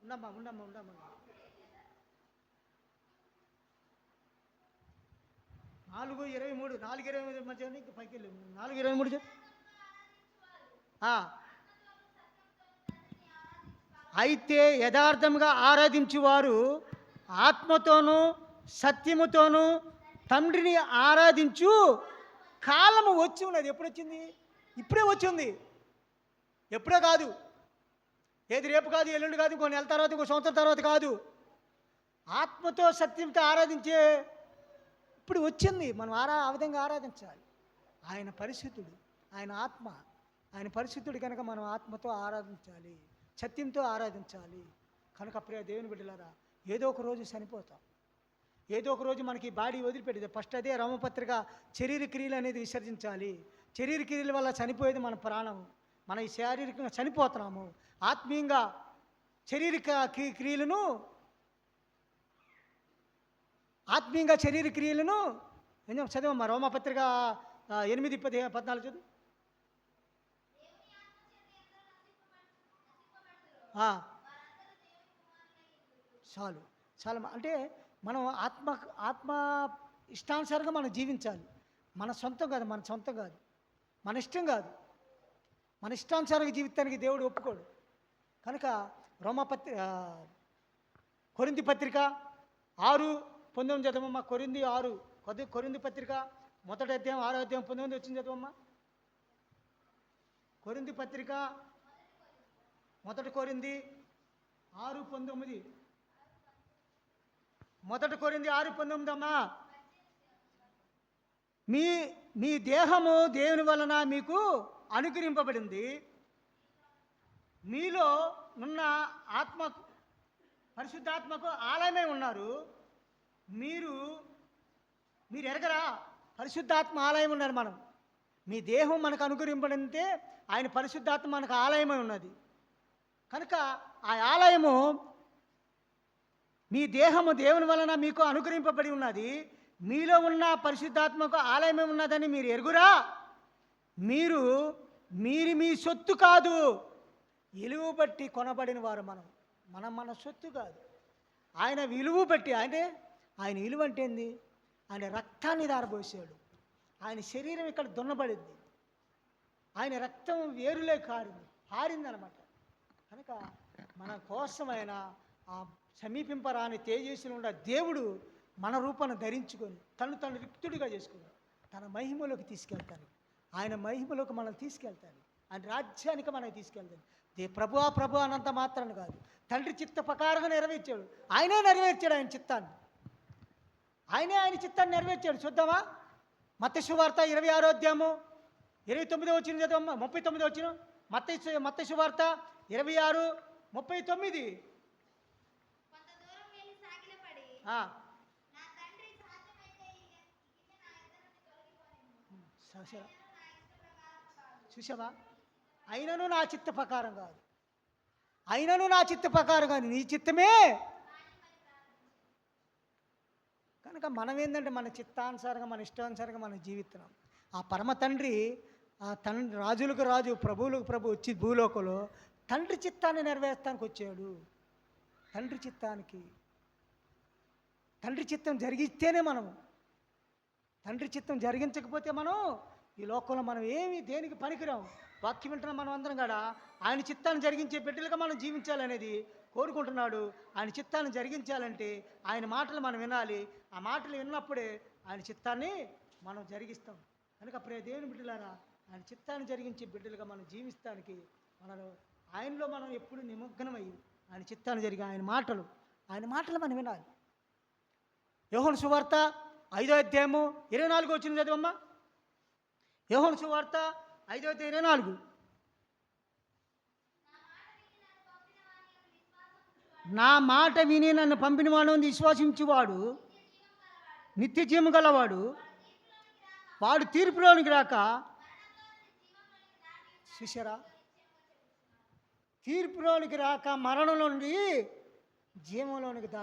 ఉండమ్మా 4:23 మధ్య పైకి వెళ్ళి 4:23 అయితే యథార్థంగా ఆరాధించువారు ఆత్మతోనూ సత్యముతోనూ తండ్రిని ఆరాధించు కాలము వచ్చి ఉన్నది. ఎప్పుడు వచ్చింది? ఇప్పుడే వచ్చింది, ఎప్పుడో కాదు. ఏది రేపు కాదు, ఎల్లుండి కాదు, ఇంకో నెల తర్వాత, ఇంకో సంవత్సరం తర్వాత కాదు. ఆత్మతో సత్యంతో ఆరాధించే ఇప్పుడు వచ్చింది. మనం ఆ విధంగా ఆరాధించాలి. ఆయన పరిశుద్ధుడు, ఆయన ఆత్మ, ఆయన పరిశుద్ధుడు కనుక మనం ఆత్మతో ఆరాధించాలి, సత్యంతో ఆరాధించాలి. కనుక ప్రియ దేవుని బిడ్డలారా, ఏదో ఒక రోజు చనిపోతాం, ఏదో ఒక రోజు మనకి బాడీ వదిలిపెట్టేది. ఫస్ట్ అదే రోమపత్రిక, శరీర క్రియలు అనేది విసర్జించాలి. శరీర క్రియల వల్ల చనిపోయేది మన ప్రాణం. మన ఈ శారీరకంగా చనిపోతున్నాము. ఆత్మీయంగా శరీరక క్రియలను, ఆత్మీయంగా శరీర క్రియలను చదవమ్మా. రోమపత్రిక 8:14 చదువు. చాలా అంటే మనం ఆత్మ ఇష్టానుసారంగా మనం జీవించాలి. మన సొంతం కాదు, మన ఇష్టం కాదు. మన ఇష్టానుసారంగా జీవితానికి దేవుడు ఒప్పుకోడు. కనుక కొరింథీ పత్రిక 6:19 చదవమ్మా. కొరింథీ పత్రిక 1:6 వచ్చింది చదవమ్మా. కొరింథీ పత్రిక 1 కొరింథీ 6:19. 1 కొరింథీ 6:19 అమ్మా. మీ దేహము దేవుని వలన మీకు అనుగ్రహింపబడింది, మీలో ఉన్న ఆత్మ, పరిశుద్ధాత్మకు ఆలయమై ఉన్నారు. మీరు ఎరగరా? పరిశుద్ధాత్మ ఆలయం ఉన్నారు మనం. మీ దేహం మనకు అనుగ్రహింపబడితే ఆయన పరిశుద్ధాత్మ మనకు ఆలయమై ఉన్నది. కనుక ఆ ఆలయము, మీ దేహము దేవుని వలన మీకు అనుగ్రహింపబడి ఉన్నది, మీలో ఉన్న పరిశుద్ధాత్మకు ఆలయమే ఉన్నదని మీరు ఎరుగురా? మీరు మీ సొత్తు కాదు, విలువ బట్టి కొనబడిన వారు. మన సొత్తు కాదు, ఆయన విలువ బట్టి. ఆయన విలువ అంటే ఏంది? ఆయన రక్తాన్ని దారబోసాడు. ఆయన శరీరం ఇక్కడ దున్నబడింది, ఆయన రక్తం వేరులే పారిందనమాట. కనుక మన కోసమైన ఆ సమీపింపరాని తేజస్సులో ఉన్న దేవుడు మన రూపాన్ని ధరించుకొని తను రిక్తుడిగా చేసుకుని తన మహిమలోకి తీసుకెళ్తాడు. ఆయన మహిమలోకి మనం తీసుకెళ్తాడు, ఆయన రాజ్యానికి మనం తీసుకెళ్తాడు. ప్రభు అనంత మాత్రాన్ని కాదు, తండ్రి చిత్త ప్రకారంగా నెరవేర్చాడు. ఆయనే నెరవేర్చాడు ఆయన చిత్తాన్ని నెరవేర్చాడు. చూద్దామా? మత్తయి సువార్త 26వ అధ్యాయము 29వ వచనం చదవమ్మా. 39వ వచనం. మత్తయి సువార్త 26:39. కొంత దూరం వెళ్ళి సాగిలపడి ఆ, నా తండ్రి సాధ్యమైతే ఈ గిన్నె నా ఎదుట నుండి తొలగిపోనిమ్ము. చూసావా? నా ఇష్ట ప్రకారం కాదు. చూసావా? అయినను నా చిత్త ప్రకారం కాదు, అయినను నా చిత్త ప్రకారం కాదు, నీ చిత్తమే. కనుక మనం ఏంటంటే మన చిత్తానుసారంగా మన ఇష్టానుసారంగా మనం జీవిస్తున్నాం. ఆ పరమ తండ్రి, ఆ తండ్రి రాజులకు రాజు ప్రభువులకు ప్రభు వచ్చి భూలోకంలో తండ్రి చిత్తాన్ని నెరవేర్చడానికి వచ్చాడు. తండ్రి చిత్తం జరిగిస్తేనే మనము, తండ్రి చిత్తం జరిగించకపోతే మనం ఈ లోకంలో మనం ఏమి దేనికి పనికిరాము. వాక్యం వింటున్న మనం అందరం కూడా ఆయన చిత్తాన్ని జరిగించే బిడ్డలుగా మనం జీవించాలనేది కోరుకుంటున్నాడు. ఆయన చిత్తాన్ని జరిగించాలంటే ఆయన మాటలు మనం వినాలి. ఆ మాటలు విన్నప్పుడే ఆయన చిత్తాన్ని మనం జరిగిస్తాం. కనుక ప్రియ దేవుని బిడ్డలారా, ఆయన చిత్తాన్ని జరిగించే బిడ్డలుగా మనం జీవిస్తానికి మనలో ఆయనలో మనం ఎప్పుడు నిమగ్నమై ఆయన చిత్తాన్ని జరిగి ఆయన మాటలు మనం వినాలి. యోహాను సువార్త 5వ అధ్యాయము 24 వచనం చదవమ్మా. యోహాను సువార్త 5:24. నా మాట విని నన్ను పంపిన వాడు విశ్వాసించువాడు నిత్య జీవము గలవాడు, వాడు తీర్పులోనికి రాక. చూసారా? తీర్పులోనికి రాక మరణంలో నుండి జీవంలోనికి